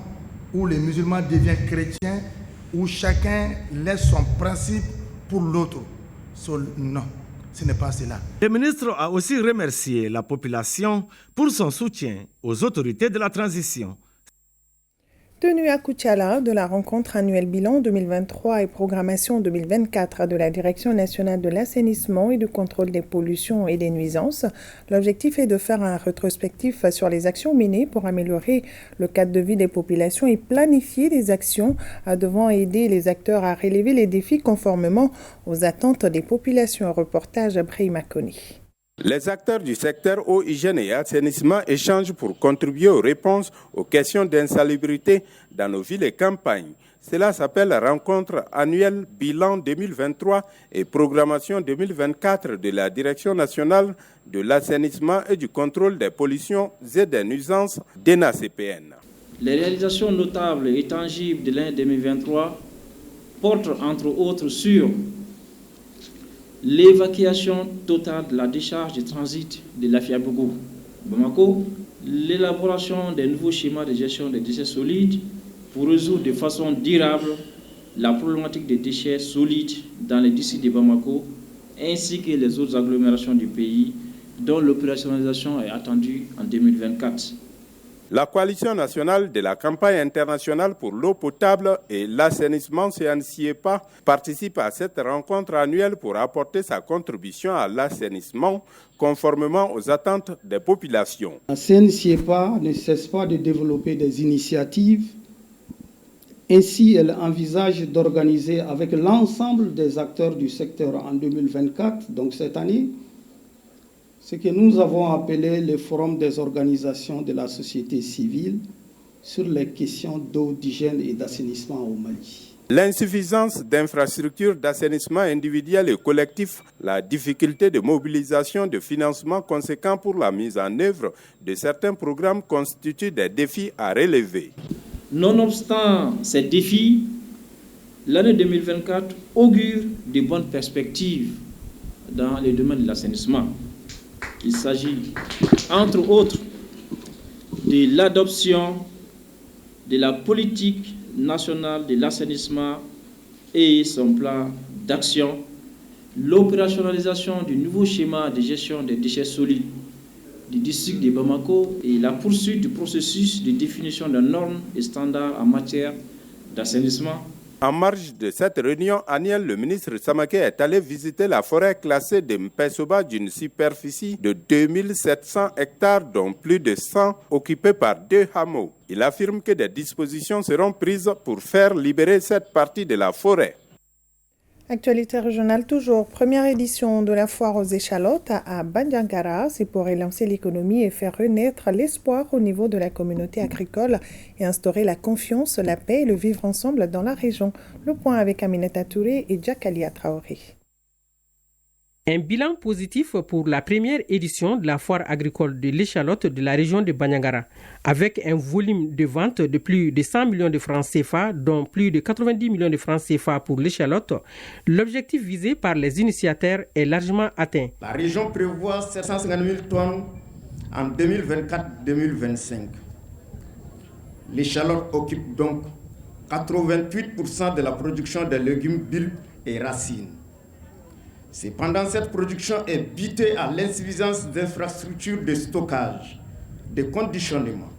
ou les musulmans deviennent chrétiens, ou chacun laisse son principe pour l'autre. Non, ce n'est pas cela. Le ministre a aussi remercié la population pour son soutien aux autorités de la transition. Tenue à Koutiala de la rencontre annuelle bilan 2023 et programmation 2024 de la Direction nationale de l'assainissement et du contrôle des pollutions et des nuisances. L'objectif est de faire un rétrospectif sur les actions menées pour améliorer le cadre de vie des populations et planifier des actions devant aider les acteurs à relever les défis conformément aux attentes des populations. Reportage Brahima Koni. Les acteurs du secteur eau, hygiène et assainissement échangent pour contribuer aux réponses aux questions d'insalubrité dans nos villes et campagnes. Cela s'appelle la rencontre annuelle bilan 2023 et programmation 2024 de la Direction nationale de l'assainissement et du contrôle des pollutions et des nuisances d'ENACPN. Les réalisations notables et tangibles de l'année 2023 portent entre autres sur l'évacuation totale de la décharge de transit de l'Afiabougou, Bamako, l'élaboration des nouveaux schémas de gestion des déchets solides pour résoudre de façon durable la problématique des déchets solides dans les districts de Bamako, ainsi que les autres agglomérations du pays, dont l'opérationnalisation est attendue en 2024. La coalition nationale de la campagne internationale pour l'eau potable et l'assainissement CNCIEPA participe à cette rencontre annuelle pour apporter sa contribution à l'assainissement conformément aux attentes des populations. La CNCIEPA ne cesse pas de développer des initiatives Ainsi, elle envisage d'organiser avec l'ensemble des acteurs du secteur en 2024, donc cette année, ce que nous avons appelé le Forum des organisations de la société civile sur les questions d'eau, d'hygiène et d'assainissement au Mali. L'insuffisance d'infrastructures d'assainissement individuel et collectif, la difficulté de mobilisation de financements conséquents pour la mise en œuvre de certains programmes constituent des défis à relever. Nonobstant ces défis, l'année 2024 augure de bonnes perspectives dans le domaine de l'assainissement. Il s'agit, entre autres, de l'adoption de la politique nationale de l'assainissement et son plan d'action, l'opérationnalisation du nouveau schéma de gestion des déchets solides du district de Bamako et la poursuite du processus de définition de normes et standards en matière d'assainissement. En marge de cette réunion annuelle, le ministre Samaké est allé visiter la forêt classée de Mpesoba d'une superficie de 2700 hectares, dont plus de 100 occupés par 2 hameaux. Il affirme que des dispositions seront prises pour faire libérer cette partie de la forêt. Actualité régionale toujours. Première édition de la foire aux échalotes à Bandiagara. C'est pour relancer l'économie et faire renaître l'espoir au niveau de la communauté agricole et instaurer la confiance, la paix et le vivre ensemble dans la région. Le point avec Aminata Touré et Jakalia Traoré. Un bilan positif pour la première édition de la foire agricole de l'échalote de la région de Bandiagara, avec un volume de vente de plus de 100 millions de francs CFA, dont plus de 90 millions de francs CFA pour l'échalote. L'objectif visé par les initiateurs est largement atteint. La région prévoit 750 000 tonnes en 2024-2025. L'échalote occupe donc 88% de la production des légumes, bulbes et racines. Cependant, cette production est butée à l'insuffisance d'infrastructures de stockage, de conditionnement,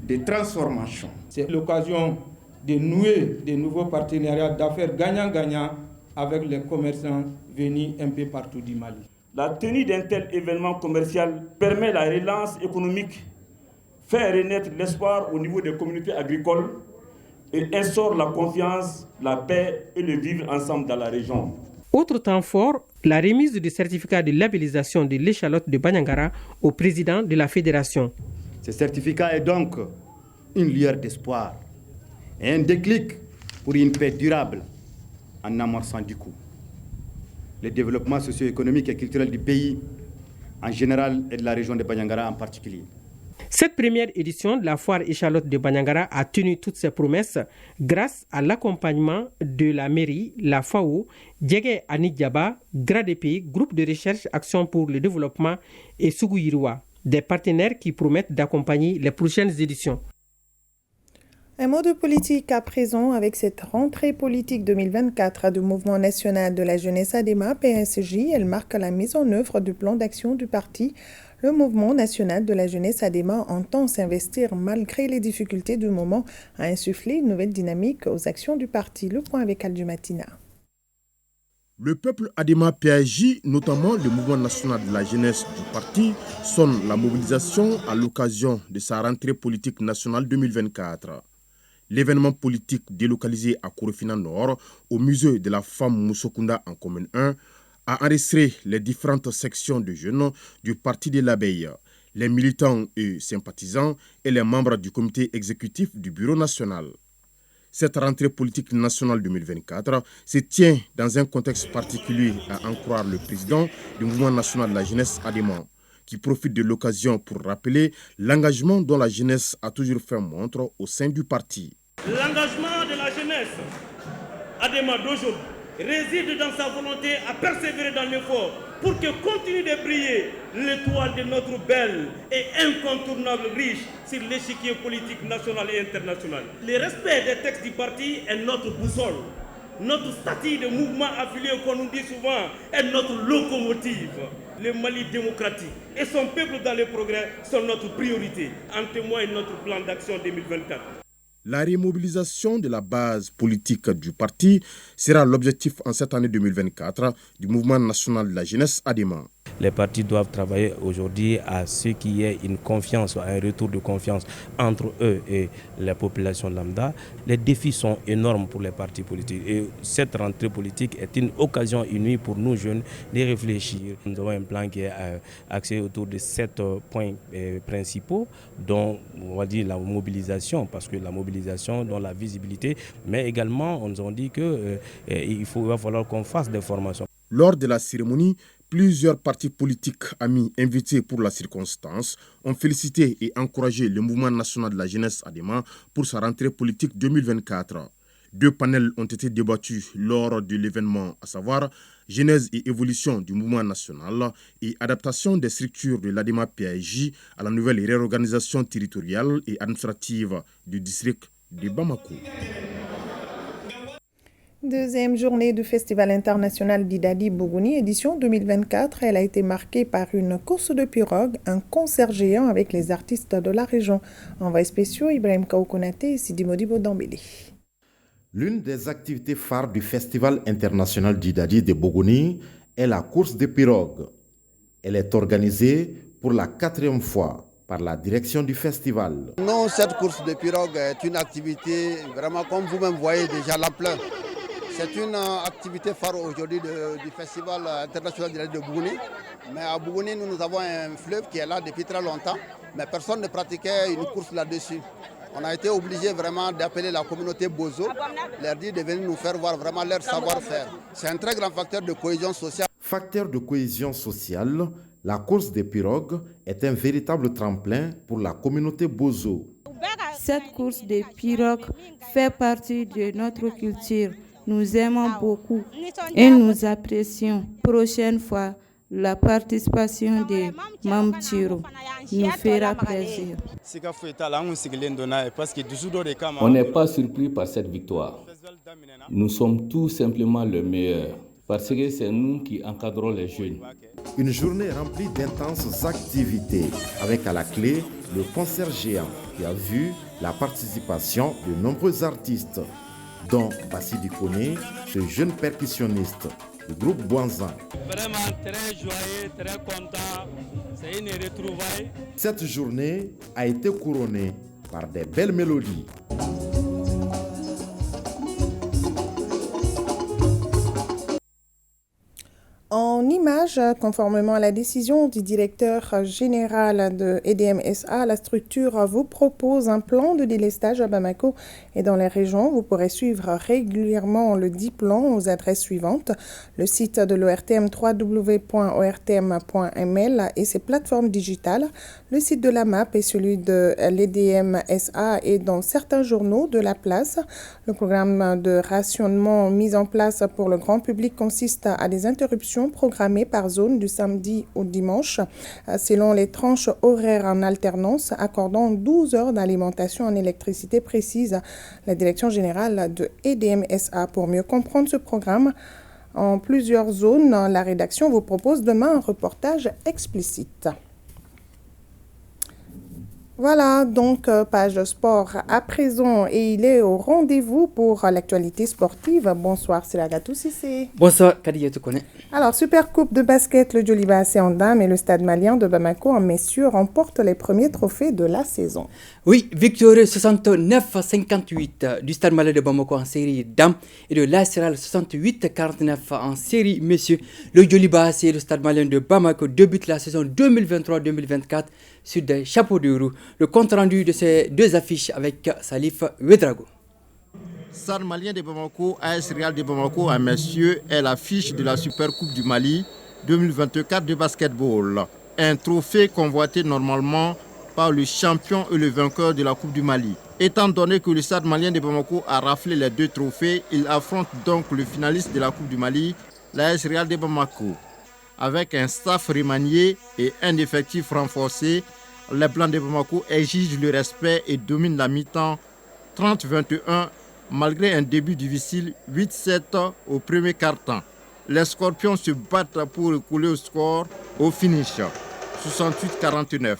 de transformation. C'est l'occasion de nouer de nouveaux partenariats d'affaires gagnant-gagnant avec les commerçants venus un peu partout du Mali. La tenue d'un tel événement commercial permet la relance économique, fait renaître l'espoir au niveau des communautés agricoles et instaure la confiance, la paix et le vivre ensemble dans la région. Autre temps fort, la remise du certificat de labellisation de l'échalote de Bandiagara au président de la fédération. Ce certificat est donc une lueur d'espoir et un déclic pour une paix durable en amorçant du coup le développement socio-économique et culturel du pays en général et de la région de Bandiagara en particulier. Cette première édition de la foire échalote de Bandiagara a tenu toutes ses promesses grâce à l'accompagnement de la mairie, la FAO, Djege Anidjaba, GRADEP, Groupe de recherche Action pour le développement et Sougouirwa, des partenaires qui promettent d'accompagner les prochaines éditions. Un mot de politique à présent avec cette rentrée politique 2024 du Mouvement national de la jeunesse ADEMA, PSJ. Elle marque la mise en œuvre du plan d'action du parti. Le Mouvement national de la jeunesse ADEMA entend s'investir malgré les difficultés du moment à insuffler une nouvelle dynamique aux actions du parti. Le point avec Aldumatina. Le peuple ADEMA PSJ, notamment le Mouvement national de la jeunesse du parti, sonne la mobilisation à l'occasion de sa rentrée politique nationale 2024. L'événement politique délocalisé à Korofina Nord, au musée de la femme Moussokunda en commune 1, a enregistré les différentes sections de jeunes du Parti de l'Abeille, les militants et sympathisants et les membres du comité exécutif du Bureau national. Cette rentrée politique nationale 2024 se tient dans un contexte particulier, à en croire le président du Mouvement national de la jeunesse ADEMA, qui profite de l'occasion pour rappeler l'engagement dont la jeunesse a toujours fait montre au sein du parti. L'engagement de la jeunesse ADEMA d'aujourd'hui réside dans sa volonté à persévérer dans l'effort pour que continue de briller l'étoile de notre belle et incontournable riche sur l'échiquier politique national et international. Le respect des textes du parti est notre boussole. Notre statut de mouvement affilié, qu'on nous dit souvent, est notre locomotive. Le Mali démocratique et son peuple dans le progrès sont notre priorité. En témoigne notre plan d'action 2024. La remobilisation de la base politique du parti sera l'objectif en cette année 2024 du Mouvement national de la jeunesse ADEMA. les partis doivent travailler aujourd'hui à ce qu'il y ait une confiance, un retour de confiance entre eux et la population lambda. Les défis sont énormes pour les partis politiques et cette rentrée politique est une occasion inouïe pour nous jeunes de réfléchir. Nous avons un plan qui est axé autour de 7 points principaux, dont on va dire la mobilisation, parce que la mobilisation dans la visibilité, mais également on nous a dit qu'il va falloir qu'on fasse des formations. Lors de la cérémonie, plusieurs partis politiques amis invités pour la circonstance ont félicité et encouragé le mouvement national de la jeunesse Adema pour sa rentrée politique 2024. 2 panels ont été débattus lors de l'événement, à savoir genèse et évolution du mouvement national et adaptation des structures de l'Adema PAJ à la nouvelle réorganisation territoriale et administrative du district de Bamako. Deuxième journée du Festival international d'Idadi Bougouni, édition 2024. Elle a été marquée par une course de pirogue, un concert géant avec les artistes de la région. Envoyés spéciaux Ibrahim Kaoukonaté et Sidi Modibo Dambélé. L'une des activités phares du Festival international d'Idadi de Bougouni est la course de pirogue. Elle est organisée pour la 4e fois par la direction du festival. Non, cette course de pirogue est une activité vraiment, comme vous-même voyez déjà l'ampleur. C'est une activité phare aujourd'hui du Festival international d'Idadi de Bougouni. Mais à Bougouni, nous avons un fleuve qui est là depuis très longtemps, mais personne ne pratiquait une course là-dessus. On a été obligé vraiment d'appeler la communauté Bozo, leur dire de venir nous faire voir vraiment leur savoir-faire. C'est un très grand facteur de cohésion sociale. Facteur de cohésion sociale, la course des pirogues est un véritable tremplin pour la communauté Bozo. Cette course des pirogues fait partie de notre culture. Nous aimons beaucoup et nous apprécions. Prochaine fois, la participation des Mamtiro nous fera plaisir. On n'est pas surpris par cette victoire. Nous sommes tout simplement les meilleurs parce que c'est nous qui encadrons les jeunes. Une journée remplie d'intenses activités avec à la clé le concert géant qui a vu la participation de nombreux artistes, dont Bassidi Koné, ce jeune percussionniste du groupe Bouanzan. Vraiment très joyeux, très content. C'est une retrouvaille. Cette journée a été couronnée par des belles mélodies. En images, conformément à la décision du directeur général de EDM-SA, la structure vous propose un plan de délestage à Bamako et dans les régions. Vous pourrez suivre régulièrement le dit plan aux adresses suivantes. Le site de l'ORTM www.ortm.ml et ses plateformes digitales. Le site de la MAP et celui de l'EDM-SA et dans certains journaux de la place. Le programme de rationnement mis en place pour le grand public consiste à des interruptions programmées par zone du samedi au dimanche, selon les tranches horaires en alternance, accordant 12 heures d'alimentation en électricité précise. La direction générale de EDM-SA. Pour mieux comprendre ce programme en plusieurs zones, la rédaction vous propose demain un reportage explicite. Voilà, donc page sport à présent et il est au rendez-vous pour l'actualité sportive. Bonsoir, c'est Lagatou Sissé. Bonsoir, Kadiya Toukone. Alors, Super Coupe de basket, le Djoliba AC en dames et le Stade malien de Bamako en messieurs remportent les premiers trophées de la saison. Oui, victoire 69-58 du Stade malien de Bamako en série dames et de l'Asral 68-49 en série messieurs. Le Djoliba AC et le Stade malien de Bamako débutent la saison 2023-2024 sur des chapeaux de roue. Le compte rendu de ces deux affiches avec Salif Ouedraogo. Stade malien de Bamako, AS Real de Bamako à messieurs est l'affiche de la Super Coupe du Mali 2024 de basketball. Un trophée convoité normalement par le champion et le vainqueur de la Coupe du Mali. Étant donné que le Stade malien de Bamako a raflé les deux trophées, il affronte donc le finaliste de la Coupe du Mali, l'AS Real de Bamako. Avec un staff remanié et un effectif renforcé, les Blancs de Bamako exigent le respect et dominent la mi-temps 30-21 malgré un début difficile 8-7 au premier quart-temps. Les Scorpions se battent pour écouler au score au finish 68-49.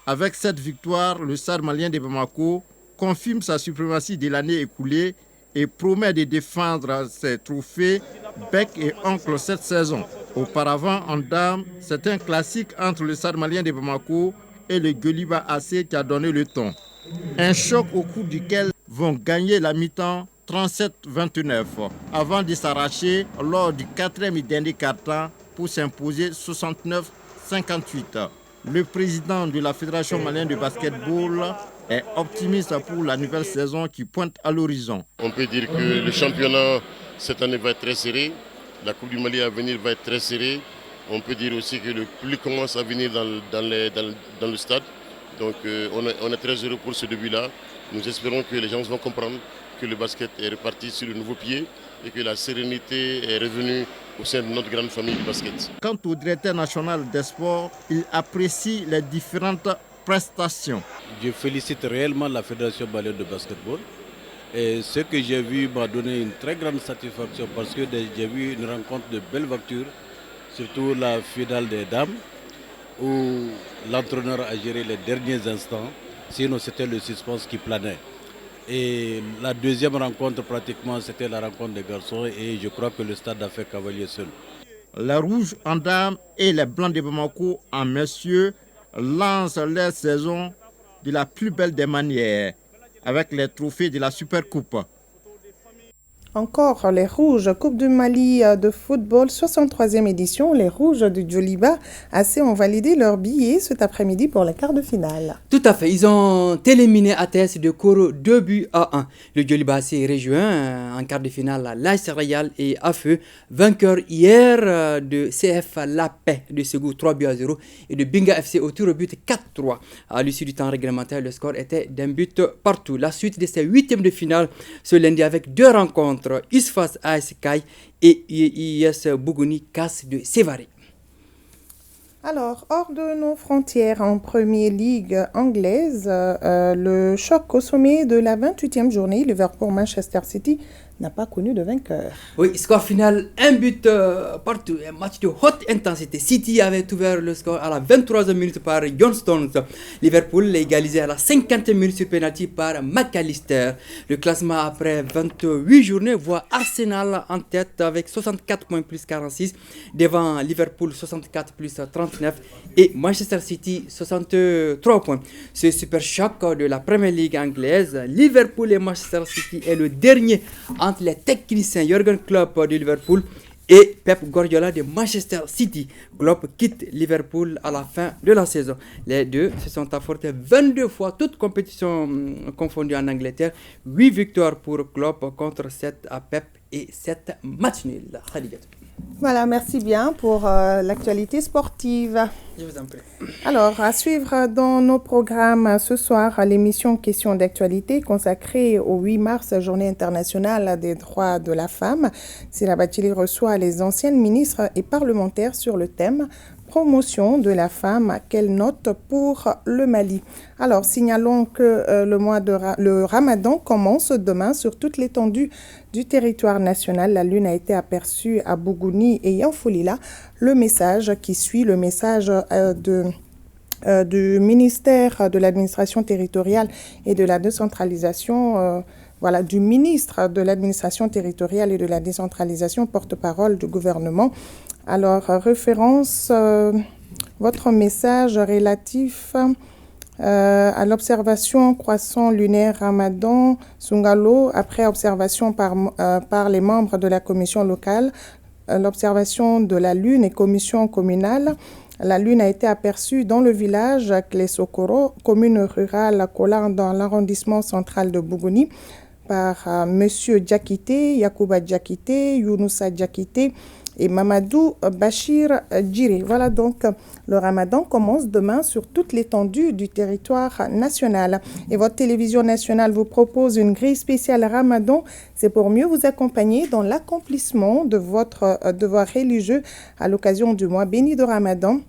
Avec cette victoire, le Stade malien de Bamako confirme sa suprématie de l'année écoulée et promet de défendre ses trophées bec et oncle cette saison. Auparavant, en dames, c'est un classique entre le Stade malien de Bamako et le Gueliba AC qui a donné le ton. Un choc au cours duquel vont gagner la mi-temps 37-29 avant de s'arracher lors du 4e et dernier quart-temps pour s'imposer 69-58. Le président de la Fédération malienne de basketball est optimiste pour la nouvelle saison qui pointe à l'horizon. On peut dire que le championnat cette année va être très serré. La Coupe du Mali à venir va être très serrée. On peut dire aussi que le public commence à venir dans le stade. Donc on est très heureux pour ce début-là. Nous espérons que les gens vont comprendre que le basket est reparti sur de nouveaux pieds et que la sérénité est revenue au sein de notre grande famille du basket. Quant au directeur national des sports, il apprécie les différentes prestations. Je félicite réellement la Fédération malienne de basketball. Et ce que j'ai vu m'a donné une très grande satisfaction parce que j'ai vu une rencontre de belles factures, surtout la finale des dames, où l'entraîneur a géré les derniers instants, sinon c'était le suspense qui planait. Et la deuxième rencontre, pratiquement, c'était la rencontre des garçons et je crois que le stade a fait cavalier seul. Les rouges en dames et les blancs de Bamako en messieurs lancent leur saison de la plus belle des manières, avec les trophées de la Supercoupe. Encore les Rouges, Coupe du Mali de football, 63e édition. Les Rouges du Djoliba AC ont validé leur billet cet après-midi pour les quarts de finale. Tout à fait, ils ont éliminé ATS de Koro 2-1. Le Djoliba AC rejoint en quart de finale l'AS Royal et AFE, vainqueur hier de CF La Paix de Ségou 3-0 et de Binga FC au tir au but 4-3. À l'issue du temps réglementaire, le score était d'un but partout. La suite de ces huitièmes de finale ce lundi avec deux rencontres. Isfas AS Kai et IS Bougouni Casse de Sévaré. Alors, hors de nos frontières en Premier League anglaise, le choc au sommet de la 28e journée, Liverpool-Manchester City n'a pas connu de vainqueur. Oui, score final, un but partout, un match de haute intensité. City avait ouvert le score à la 23e minute par John Stones. Liverpool l'a égalisé à la 50e minute sur penalty par McAllister. Le classement après 28 journées voit Arsenal en tête avec 64 points plus 46, devant Liverpool 64 plus 39 et Manchester City 63 points. Ce super choc de la Premier League anglaise, Liverpool et Manchester City est le dernier entre les techniciens Jürgen Klopp de Liverpool et Pep Guardiola de Manchester City. Klopp quitte Liverpool à la fin de la saison. Les deux se sont affrontés 22 fois, toutes compétitions confondues en Angleterre. 8 victoires pour Klopp contre 7 à Pep et 7 matchs nuls. Voilà, merci bien pour l'actualité sportive. Je vous en prie. Alors, à suivre dans nos programmes ce soir, l'émission Questions d'actualité consacrée au 8 mars, Journée internationale des droits de la femme. Sila Bachili reçoit les anciennes ministres et parlementaires sur le thème promotion de la femme, quelle note pour le Mali. Alors, signalons que le Ramadan commence demain sur toute l'étendue du territoire national. La lune a été aperçue à Bougouni et Yanfolila. Le message qui suit, le message du ministère de l'administration territoriale et de la décentralisation, du ministre de l'administration territoriale et de la décentralisation, porte-parole du gouvernement. Alors, référence, votre message relatif à l'observation croissant lunaire Ramadan Sungalo, après observation par les membres de la commission locale, l'observation de la lune et commission communale. La lune a été aperçue dans le village Klesokoro, commune rurale Kolan, dans l'arrondissement central de Bougouni, par M. Djakité, Yakouba Djakité, Younoussa Djakité et Mamadou Bachir Djiri. Voilà donc, le Ramadan commence demain sur toute l'étendue du territoire national. Et votre télévision nationale vous propose une grille spéciale Ramadan. C'est pour mieux vous accompagner dans l'accomplissement de votre devoir religieux à l'occasion du mois béni de Ramadan.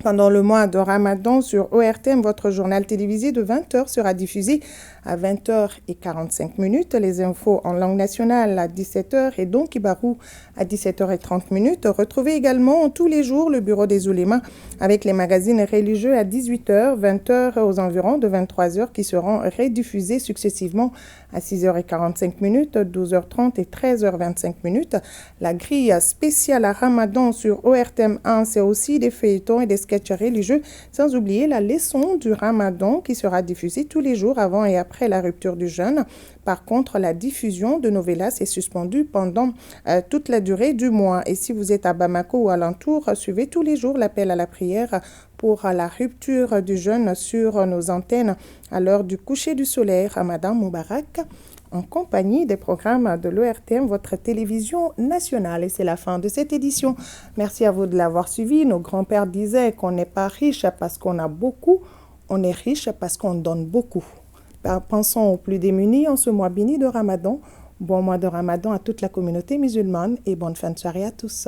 Pendant le mois de Ramadan sur ORTM, votre journal télévisé de 20h sera diffusé à 20h45. Les infos en langue nationale à 17h et donc Ibarou à 17h30. Retrouvez également tous les jours le bureau des oulémas avec les magazines religieux à 18h, 20h aux environs de 23h qui seront rediffusés successivement à 6h45, 12h30 et 13h25. La grille spéciale à Ramadan sur ORTM 1, c'est aussi des feuilletons et des sketchs religieux, sans oublier la leçon du Ramadan qui sera diffusée tous les jours avant et après la rupture du jeûne. Par contre, la diffusion de novellas est suspendue pendant toute la durée du mois. Et si vous êtes à Bamako ou alentour, suivez tous les jours l'appel à la prière pour la rupture du jeûne sur nos antennes à l'heure du coucher du soleil. Ramadan Moubarak, en compagnie des programmes de l'ORTM, votre télévision nationale. Et c'est la fin de cette édition. Merci à vous de l'avoir suivi. Nos grands-pères disaient qu'on n'est pas riche parce qu'on a beaucoup, on est riche parce qu'on donne beaucoup. Pensons aux plus démunis en ce mois béni de Ramadan. Bon mois de Ramadan à toute la communauté musulmane et bonne fin de soirée à tous.